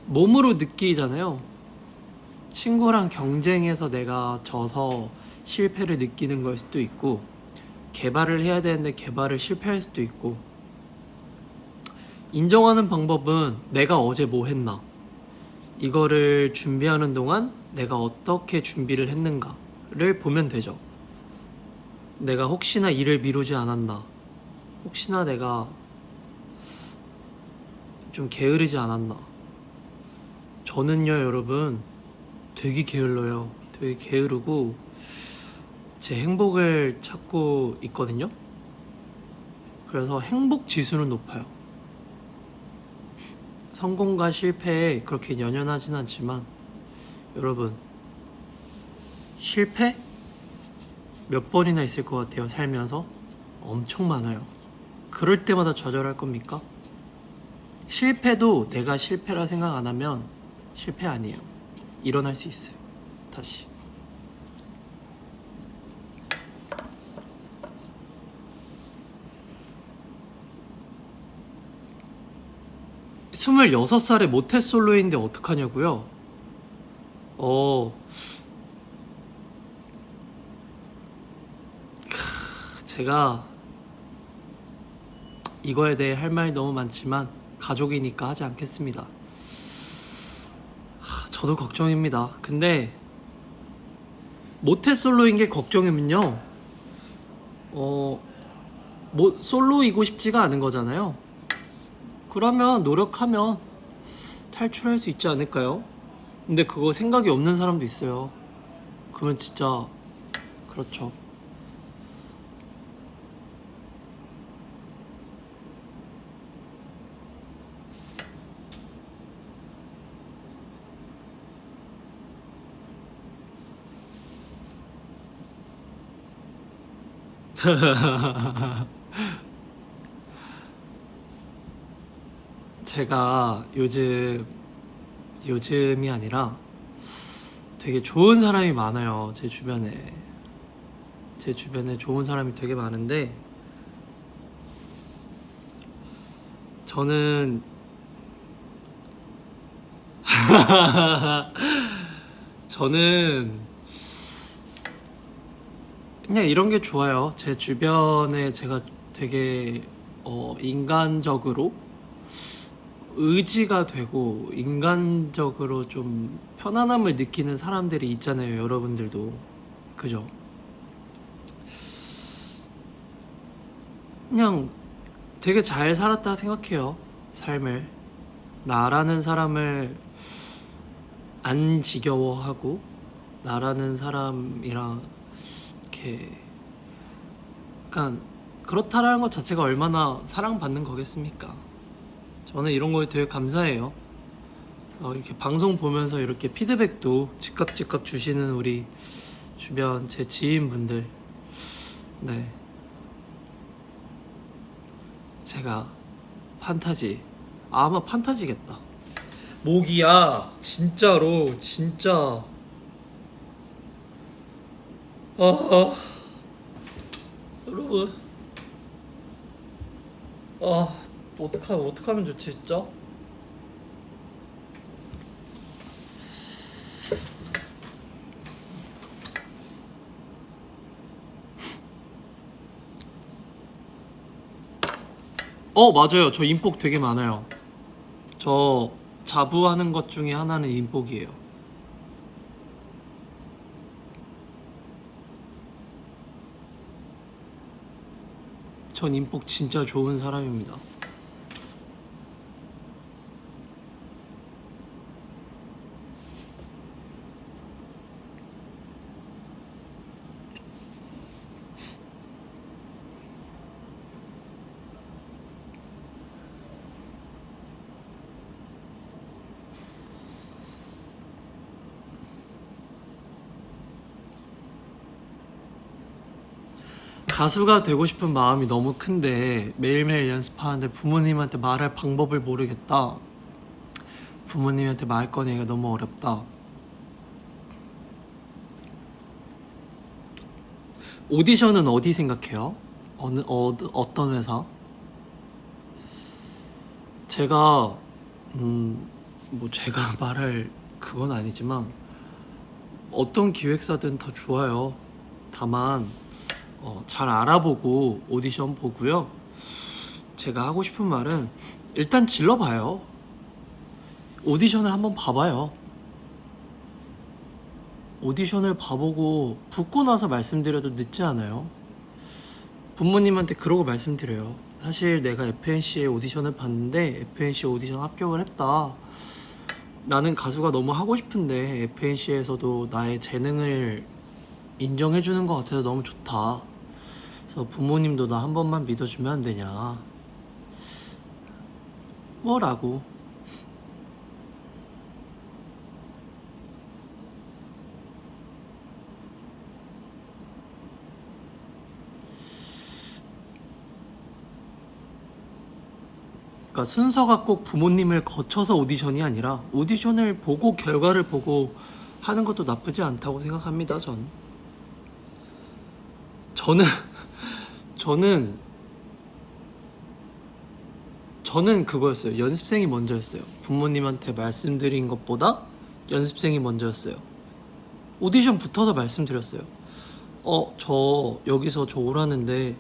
몸으로 느끼잖아요. 친구랑 경쟁해서 내가 져서 실패를 느끼는 걸 수도 있고, 개발을 해야 되는데 개발을 실패할 수도 있고. 인정하는 방법은 내가 어제 뭐 했나, 이거를 준비하는 동안 내가 어떻게 준비를 했는가를 보면 되죠. 내가 혹시나 일을 미루지 않았나, 혹시나 내가 좀 게으르지 않았나. 저는요, 여러분, 되게 게을러요. 되게 게으르고 제 행복을 찾고 있거든요. 그래서 행복 지수는 높아요. 성공과 실패에 그렇게 연연하진 않지만, 여러분, 실패? 몇 번이나 있을 것 같아요, 살면서? 엄청 많아요. 그럴 때마다 좌절할 겁니까? 실패도 내가 실패라 생각 안 하면 실패 아니에요. 일어날 수 있어요, 다시. 26살에 모태솔로인데 어떡하냐고요? 제가 이거에 대해 할 말이 너무 많지만 가족이니까 하지 않겠습니다. 저도 걱정입니다. 근데 모태솔로인 게 걱정이면요, 솔로이고 싶지가 않은 거잖아요. 그러면 노력하면 탈출할 수 있지 않을까요? 근데 그거 생각이 없는 사람도 있어요. 그러면 진짜 그렇죠. 제가 요즘이 아니라 되게 좋은 사람이 많아요. 제 주변에 좋은 사람이 되게 많은데, 저는 저는 그냥 이런 게 좋아요. 제 주변에 제가 되게 인간적으로 의지가 되고 인간적으로 좀 편안함을 느끼는 사람들이 있잖아요. 여러분들도 그죠? 그냥 되게 잘 살았다 생각해요. 삶을, 나라는 사람을 안 지겨워하고 나라는 사람이랑 이렇게, 약간 그렇다라는 것 자체가 얼마나 사랑받는 거겠습니까? 저는 이런 거에 되게 감사해요. 그래서 이렇게 방송 보면서 이렇게 피드백도 즉각 주시는 우리 주변 제 지인분들, 네, 제가 판타지, 아마 판타지겠다. 모기야, 진짜로, 진짜. 여러분, 어떡하면 좋지, 진짜? 맞아요. 저 인복 되게 많아요. 저 자부하는 것 중에 하나는 인복이에요. 전 인복 진짜 좋은 사람입니다. 가수가 되고 싶은 마음이 너무 큰데 매일매일 연습하는데 부모님한테 말할 방법을 모르겠다. 부모님한테 말 꺼내기가 너무 어렵다. 오디션은 어디 생각해요? 어떤 회사? 제가 뭐 제가 말할 그건 아니지만 어떤 기획사든 다 좋아요. 다만 잘 알아보고 오디션 보고요. 제가 하고 싶은 말은 일단 질러봐요. 오디션을 한번 봐봐요. 오디션을 봐보고 붙고 나서 말씀드려도 늦지 않아요. 부모님한테 그러고 말씀드려요. 사실 내가 FNC의 오디션을 봤는데 FNC 오디션 합격을 했다. 나는 가수가 너무 하고 싶은데 FNC에서도 나의 재능을 인정해주는 것 같아서 너무 좋다. 그래서 부모님도 나 한 번만 믿어주면 안 되냐, 뭐라고. 그러니까 순서가 꼭 부모님을 거쳐서 오디션이 아니라 오디션을 보고 결과를 보고 하는 것도 나쁘지 않다고 생각합니다. 저는 저는 그거였어요. 연습생이 먼저였어요. 부모님한테 말씀드린 것보다 연습생이 먼저였어요. 오디션 붙어서 말씀드렸어요. 저 여기서 저 오라는데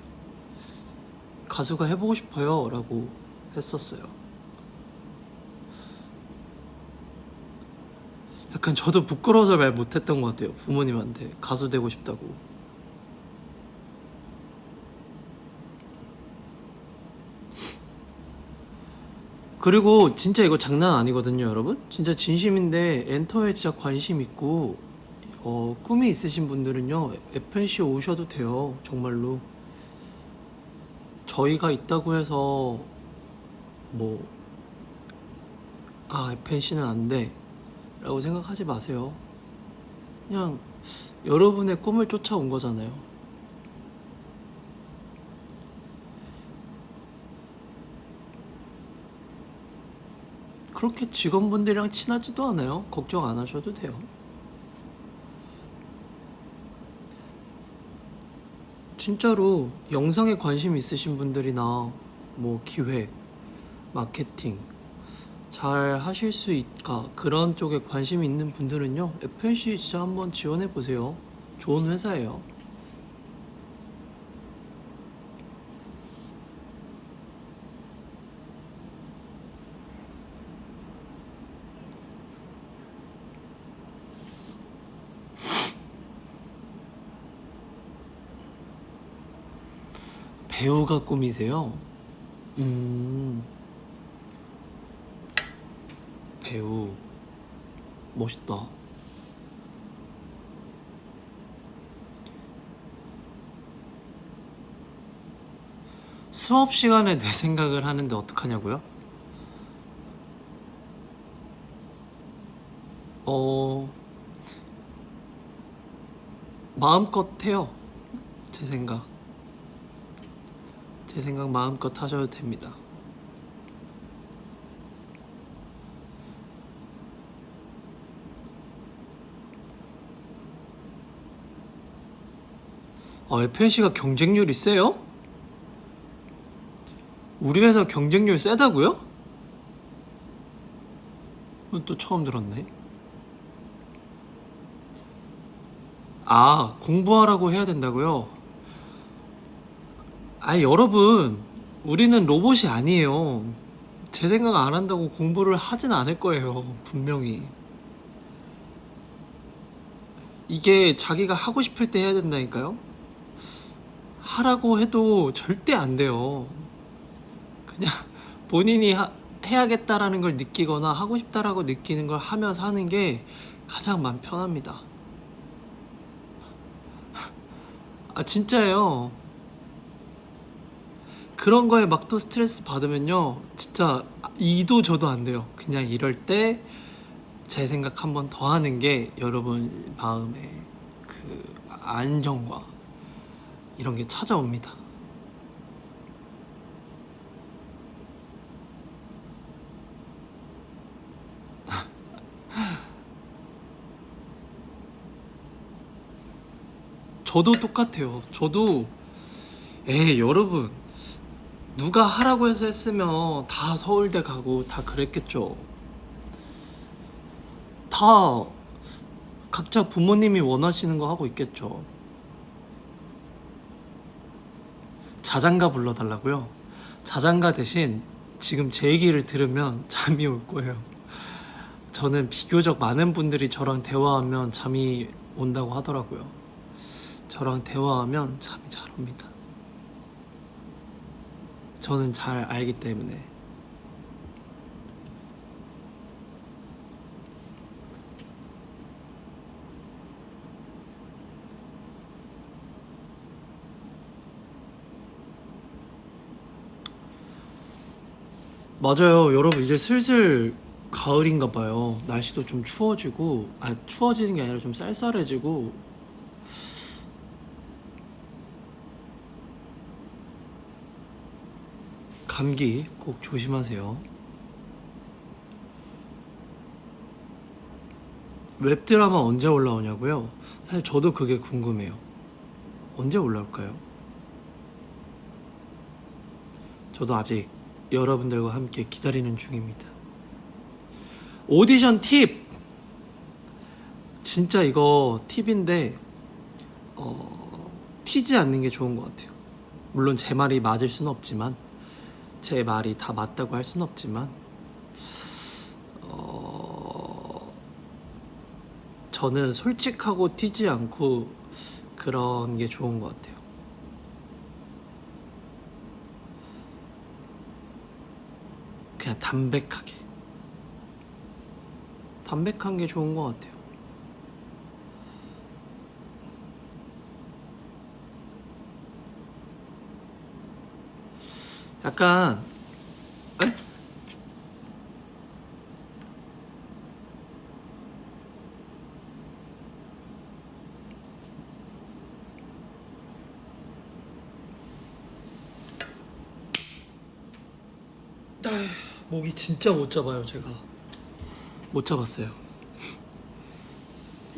가수가 해보고 싶어요 라고 했었어요. 약간 저도 부끄러워서 말 못했던 것 같아요. 부모님한테 가수 되고 싶다고. 그리고 진짜 이거 장난 아니거든요, 여러분. 진짜 진심인데 엔터에 진짜 관심 있고 꿈이 있으신 분들은요 FNC 오셔도 돼요. 정말로. 저희가 있다고 해서 뭐 FNC는 안 돼 라고 생각하지 마세요. 그냥 여러분의 꿈을 쫓아온 거잖아요. 그렇게 직원분들이랑 친하지도 않아요. 걱정 안 하셔도 돼요. 진짜로 영상에 관심 있으신 분들이나 뭐 기획, 마케팅 잘 하실 수 있까 그런 쪽에 관심 있는 분들은요 FNC 진짜 한번 지원해 보세요. 좋은 회사예요. 배우가 꿈이세요? 배우 멋있다. 수업 시간에 내 생각을 하는데 어떡하냐고요? 마음껏 해요. 제 생각 마음껏 하셔도 됩니다. FNC가 경쟁률이 세요? 우리 회사 경쟁률 세다고요? 그건 또 처음 들었네. 공부하라고 해야 된다고요? 여러분, 우리는 로봇이 아니에요. 제 생각 안 한다고 공부를 하진 않을 거예요. 분명히. 이게 자기가 하고 싶을 때 해야 된다니까요? 하라고 해도 절대 안 돼요. 그냥 본인이 해야겠다라는 걸 느끼거나 하고 싶다라고 느끼는 걸 하면서 하는 게 가장 마음 편합니다. 진짜예요. 그런 거에 막 또 스트레스 받으면요 진짜 이도 저도 안 돼요. 그냥 이럴 때 제 생각 한 번 더 하는 게 여러분 마음에 그 안정과 이런 게 찾아옵니다. 저도 똑같아요. 저도 여러분 누가 하라고 해서 했으면 다 서울대 가고 다 그랬겠죠. 다 각자 부모님이 원하시는 거 하고 있겠죠. 자장가 불러달라고요? 자장가 대신 지금 제 얘기를 들으면 잠이 올 거예요. 저는 비교적 많은 분들이 저랑 대화하면 잠이 온다고 하더라고요. 저랑 대화하면 잠이 잘 옵니다. 저는 잘 알기 때문에. 맞아요. 여러분 이제 슬슬 가을인가 봐요. 날씨도 좀 추워지고 추워지는 게 아니라 좀 쌀쌀해지고 감기 꼭 조심하세요. 웹드라마 언제 올라오냐고요? 사실 저도 그게 궁금해요. 언제 올라올까요? 저도 아직 여러분들과 함께 기다리는 중입니다. 오디션 팁! 진짜 이거 팁인데 튀지 않는 게 좋은 것 같아요. 물론 제 말이 맞을 수는 없지만, 제 말이 다 맞다고 할 수는 없지만, 저는 솔직하고 튀지 않고 그런 게 좋은 것 같아요. 그냥 담백한 게 좋은 것 같아요. 약간 에? 목이 진짜 못 잡아요. 제가 못 잡았어요.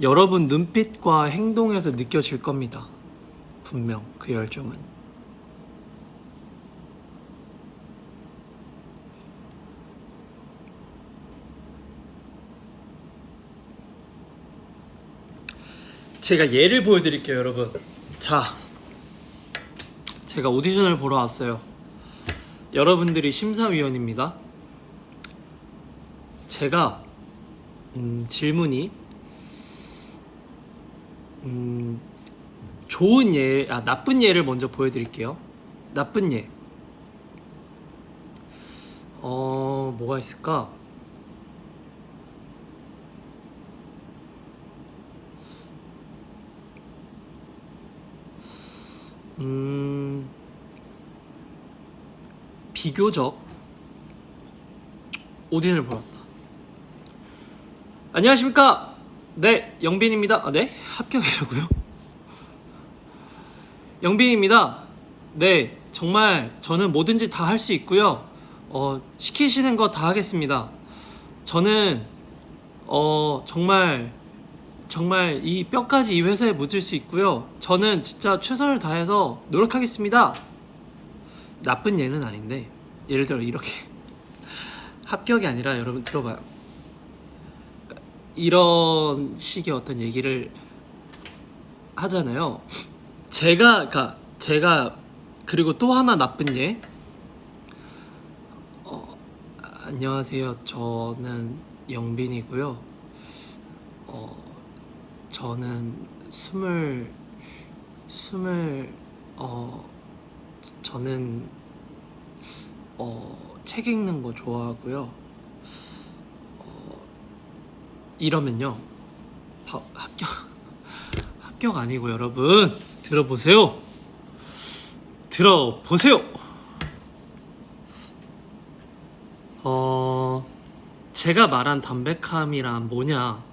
여러분 눈빛과 행동에서 느껴질 겁니다. 분명 그 열정은. 제가 예를 보여드릴게요, 여러분. 자, 제가 오디션을 보러 왔어요. 여러분들이 심사위원입니다. 제가 질문이 좋은 예, 나쁜 예를 먼저 보여드릴게요. 나쁜 예. 뭐가 있을까? 비교적 오디션을 보러 왔다. 안녕하십니까? 네, 영빈입니다. 네? 합격이라고요? 영빈입니다. 네, 정말 저는 뭐든지 다 할 수 있고요. 시키시는 거 다 하겠습니다. 저는 정말 이 뼈까지 이 회사에 묻을 수 있고요. 저는 진짜 최선을 다해서 노력하겠습니다. 나쁜 예는 아닌데, 예를 들어 이렇게 합격이 아니라, 여러분 들어봐요. 이런 식의 어떤 얘기를 하잖아요. 제가 그리고 또 하나 나쁜 예. 안녕하세요. 저는 영빈이고요. 저는 저는 책 읽는 거 좋아하고요. 이러면요, 합격 아니고, 여러분 들어보세요. 제가 말한 담백함이란 뭐냐?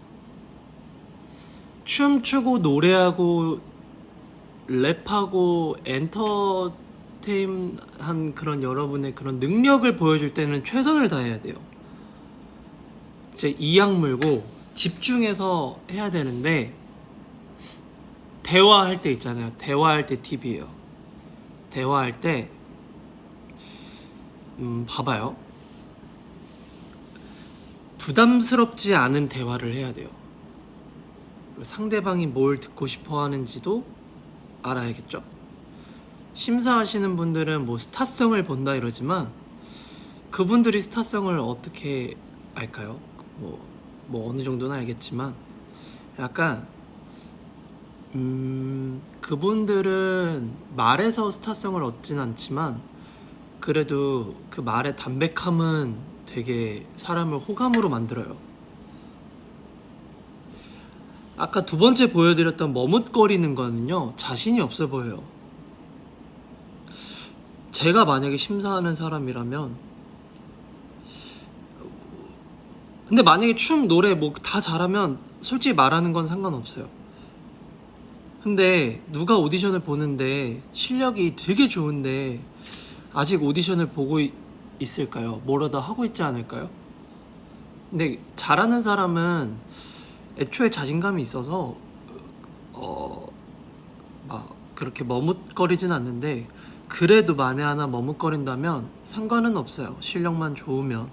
춤추고 노래하고 랩하고 엔터테인한 그런 여러분의 그런 능력을 보여줄 때는 최선을 다해야 돼요. 이제 이악 물고 집중해서 해야 되는데, 대화할 때 있잖아요. 대화할 때 팁이에요. 대화할 때 봐봐요. 부담스럽지 않은 대화를 해야 돼요. 상대방이 뭘 듣고 싶어 하는지도 알아야겠죠. 심사하시는 분들은 뭐 스타성을 본다 이러지만, 그분들이 스타성을 어떻게 알까요? 뭐 어느 정도는 알겠지만, 약간 그분들은 말에서 스타성을 얻진 않지만, 그래도 그 말의 담백함은 되게 사람을 호감으로 만들어요. 아까 두 번째 보여드렸던 머뭇거리는 거는요, 자신이 없어 보여요. 제가 만약에 심사하는 사람이라면, 근데 만약에 춤, 노래 뭐 다 잘하면 솔직히 말하는 건 상관없어요. 근데 누가 오디션을 보는데 실력이 되게 좋은데 아직 오디션을 보고 있을까요? 뭐라도 하고 있지 않을까요? 근데 잘하는 사람은 애초에 자신감이 있어서 막 그렇게 머뭇거리진 않는데, 그래도 만에 하나 머뭇거린다면 상관은 없어요. 실력만 좋으면.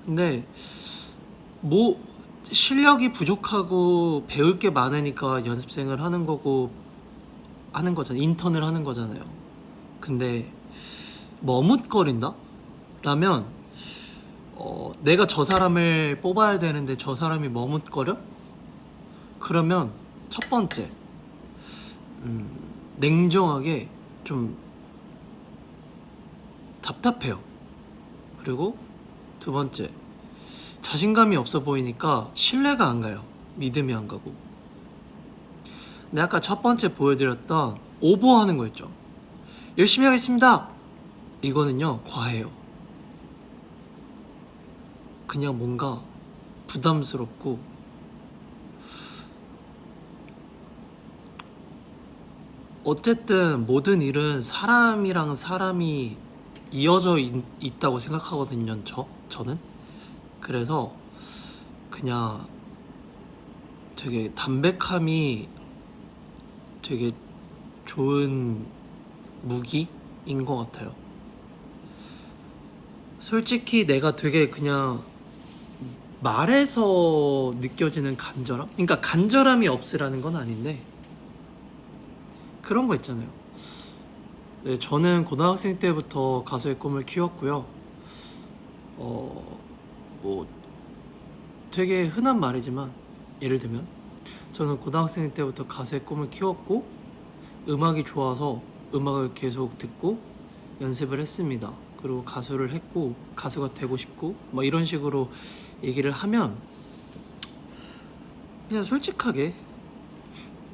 근데 뭐 실력이 부족하고 배울 게 많으니까 연습생을 하는 거고 하는 거잖아요. 인턴을 하는 거잖아요. 근데 머뭇거린다? 라면 내가 저 사람을 뽑아야 되는데 저 사람이 머뭇거려? 그러면 첫 번째 냉정하게 좀 답답해요. 그리고 두 번째 자신감이 없어 보이니까 신뢰가 안 가요. 믿음이 안 가고. 근데 아까 첫 번째 보여드렸던 오버하는 거 있죠. 열심히 하겠습니다. 이거는요 과해요. 그냥 뭔가 부담스럽고 어쨌든 모든 일은 사람이랑 사람이 이어져 있다고 생각하거든요. 저는 그래서 그냥 되게 담백함이 되게 좋은 무기인 것 같아요. 솔직히 내가 되게 그냥 말에서 느껴지는 간절함? 그러니까 간절함이 없으라는 건 아닌데 그런 거 있잖아요. 네, 저는 고등학생 때부터 가수의 꿈을 키웠고요. 뭐 되게 흔한 말이지만 예를 들면 저는 고등학생 때부터 가수의 꿈을 키웠고 음악이 좋아서 음악을 계속 듣고 연습을 했습니다. 그리고 가수를 했고 가수가 되고 싶고 뭐 이런 식으로 얘기를 하면 그냥 솔직하게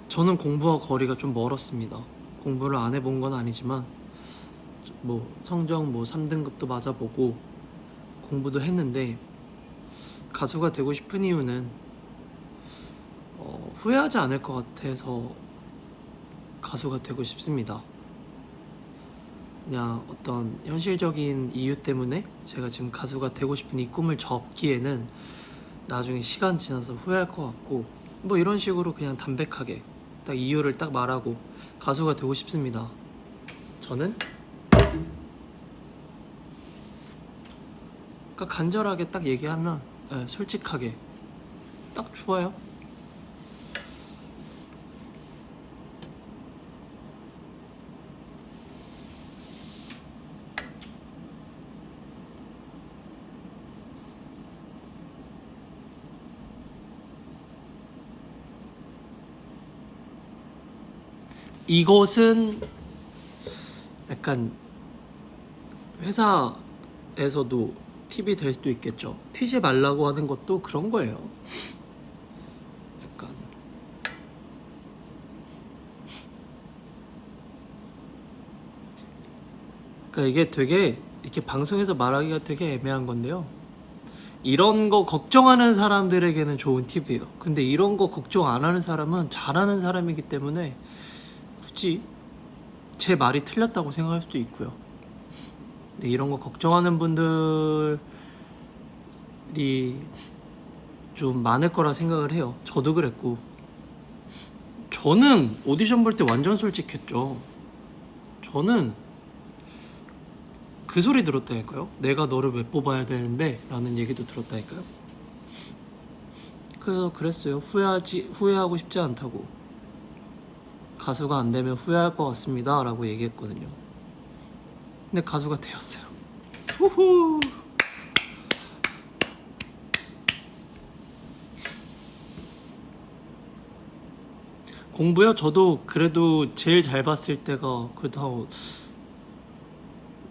저는 공부와 거리가 좀 멀었습니다. 공부를 안 해본 건 아니지만 뭐 성적 뭐 3등급도 맞아보고 공부도 했는데 가수가 되고 싶은 이유는 후회하지 않을 것 같아서 가수가 되고 싶습니다. 그냥 어떤 현실적인 이유 때문에 제가 지금 가수가 되고 싶은 이 꿈을 접기에는 나중에 시간 지나서 후회할 것 같고 뭐 이런 식으로 그냥 담백하게 딱 이유를 딱 말하고 가수가 되고 싶습니다. 저는 그러니까 간절하게 딱 얘기하면 솔직하게 딱 좋아요. 이것은 약간 회사에서도 팁이 될 수도 있겠죠. 튀지 말라고 하는 것도 그런 거예요. 약간 그러니까 이게 되게 이렇게 방송에서 말하기가 되게 애매한 건데요. 이런 거 걱정하는 사람들에게는 좋은 팁이에요. 근데 이런 거 걱정 안 하는 사람은 잘하는 사람이기 때문에 굳이 제 말이 틀렸다고 생각할 수도 있고요. 근데 이런 거 걱정하는 분들이 좀 많을 거라 생각을 해요. 저도 그랬고. 저는 오디션 볼 때 완전 솔직했죠. 저는 그 소리 들었다니까요. 내가 너를 왜 뽑아야 되는데 라는 얘기도 들었다니까요. 그래서 그랬어요. 후회하고 싶지 않다고. 가수가 안 되면 후회할 것 같습니다 라고 얘기했거든요. 근데 가수가 되었어요. 후후. 공부요? 저도 그래도 제일 잘 봤을 때가 그래도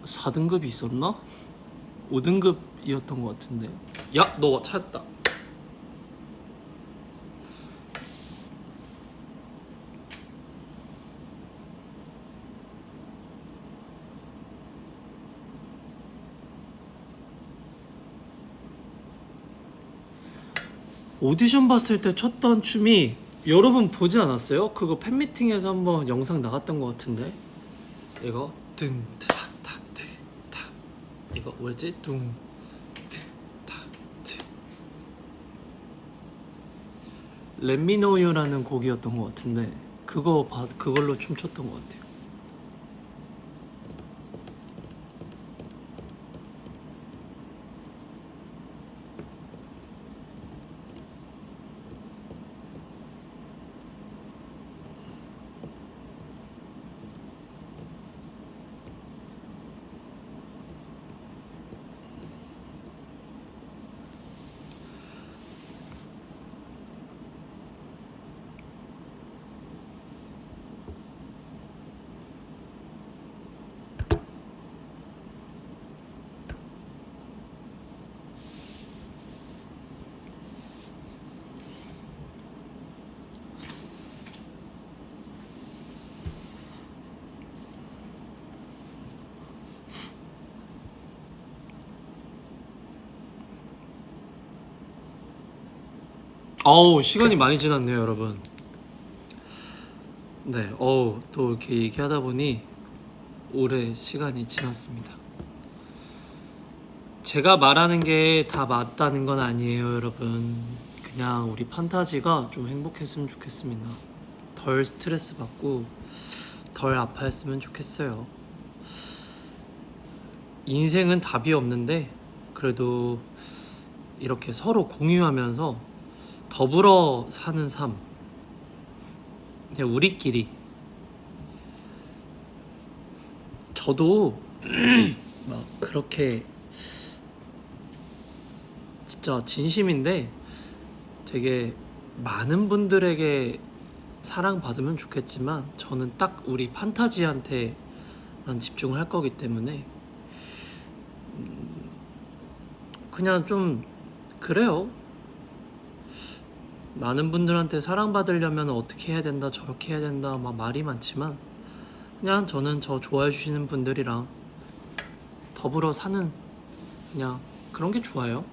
4등급이 있었나? 5등급이었던 것 같은데. 야, 너 찾았다. 오디션 봤을 때 췄던 춤이 여러분 보지 않았어요? 그거 팬미팅에서 한번 영상 나갔던 것 같은데. 이거 둥탁탁탁 이거 뭐였지? 둥탁탁탁 Let Me Know You라는 곡이었던 것 같은데 그걸로 춤췄던 것 같아요. 아우 시간이 많이 지났네요 여러분. 네, 또 이렇게 얘기하다 보니 오래 시간이 지났습니다. 제가 말하는 게 다 맞다는 건 아니에요 여러분. 그냥 우리 판타지가 좀 행복했으면 좋겠습니다. 덜 스트레스 받고 덜 아파했으면 좋겠어요. 인생은 답이 없는데 그래도 이렇게 서로 공유하면서 더불어 사는 삶, 그냥 우리끼리. 저도 막 그렇게 진짜 진심인데 되게 많은 분들에게 사랑받으면 좋겠지만 저는 딱 우리 판타지한테만 집중할 거기 때문에 그냥 좀 그래요. 많은 분들한테 사랑받으려면 어떻게 해야 된다 저렇게 해야 된다 막 말이 많지만 그냥 저는 저 좋아해 주시는 분들이랑 더불어 사는 그냥 그런 게 좋아요.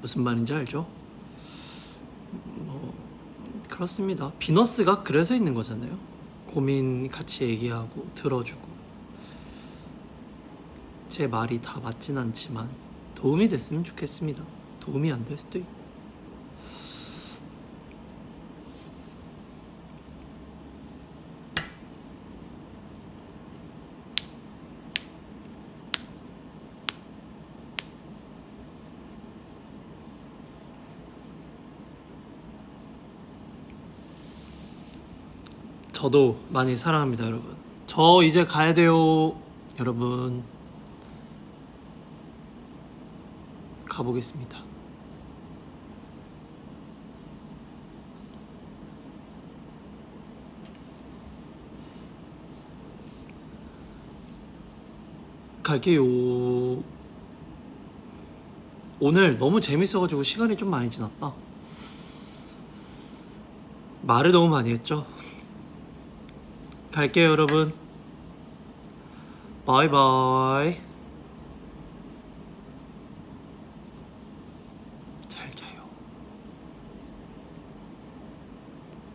무슨 말인지 알죠? 뭐 그렇습니다. 비너스가 그래서 있는 거잖아요. 고민 같이 얘기하고 들어주고 제 말이 다 맞진 않지만 도움이 됐으면 좋겠습니다. 도움이 안 될 수도 있고. 저도 많이 사랑합니다 여러분. 저 이제 가야 돼요 여러분. 가보겠습니다. 갈게요. 오늘 너무 재밌어가지고 시간이 좀 많이 지났다. 말을 너무 많이 했죠. 갈게요 여러분. 바이바이.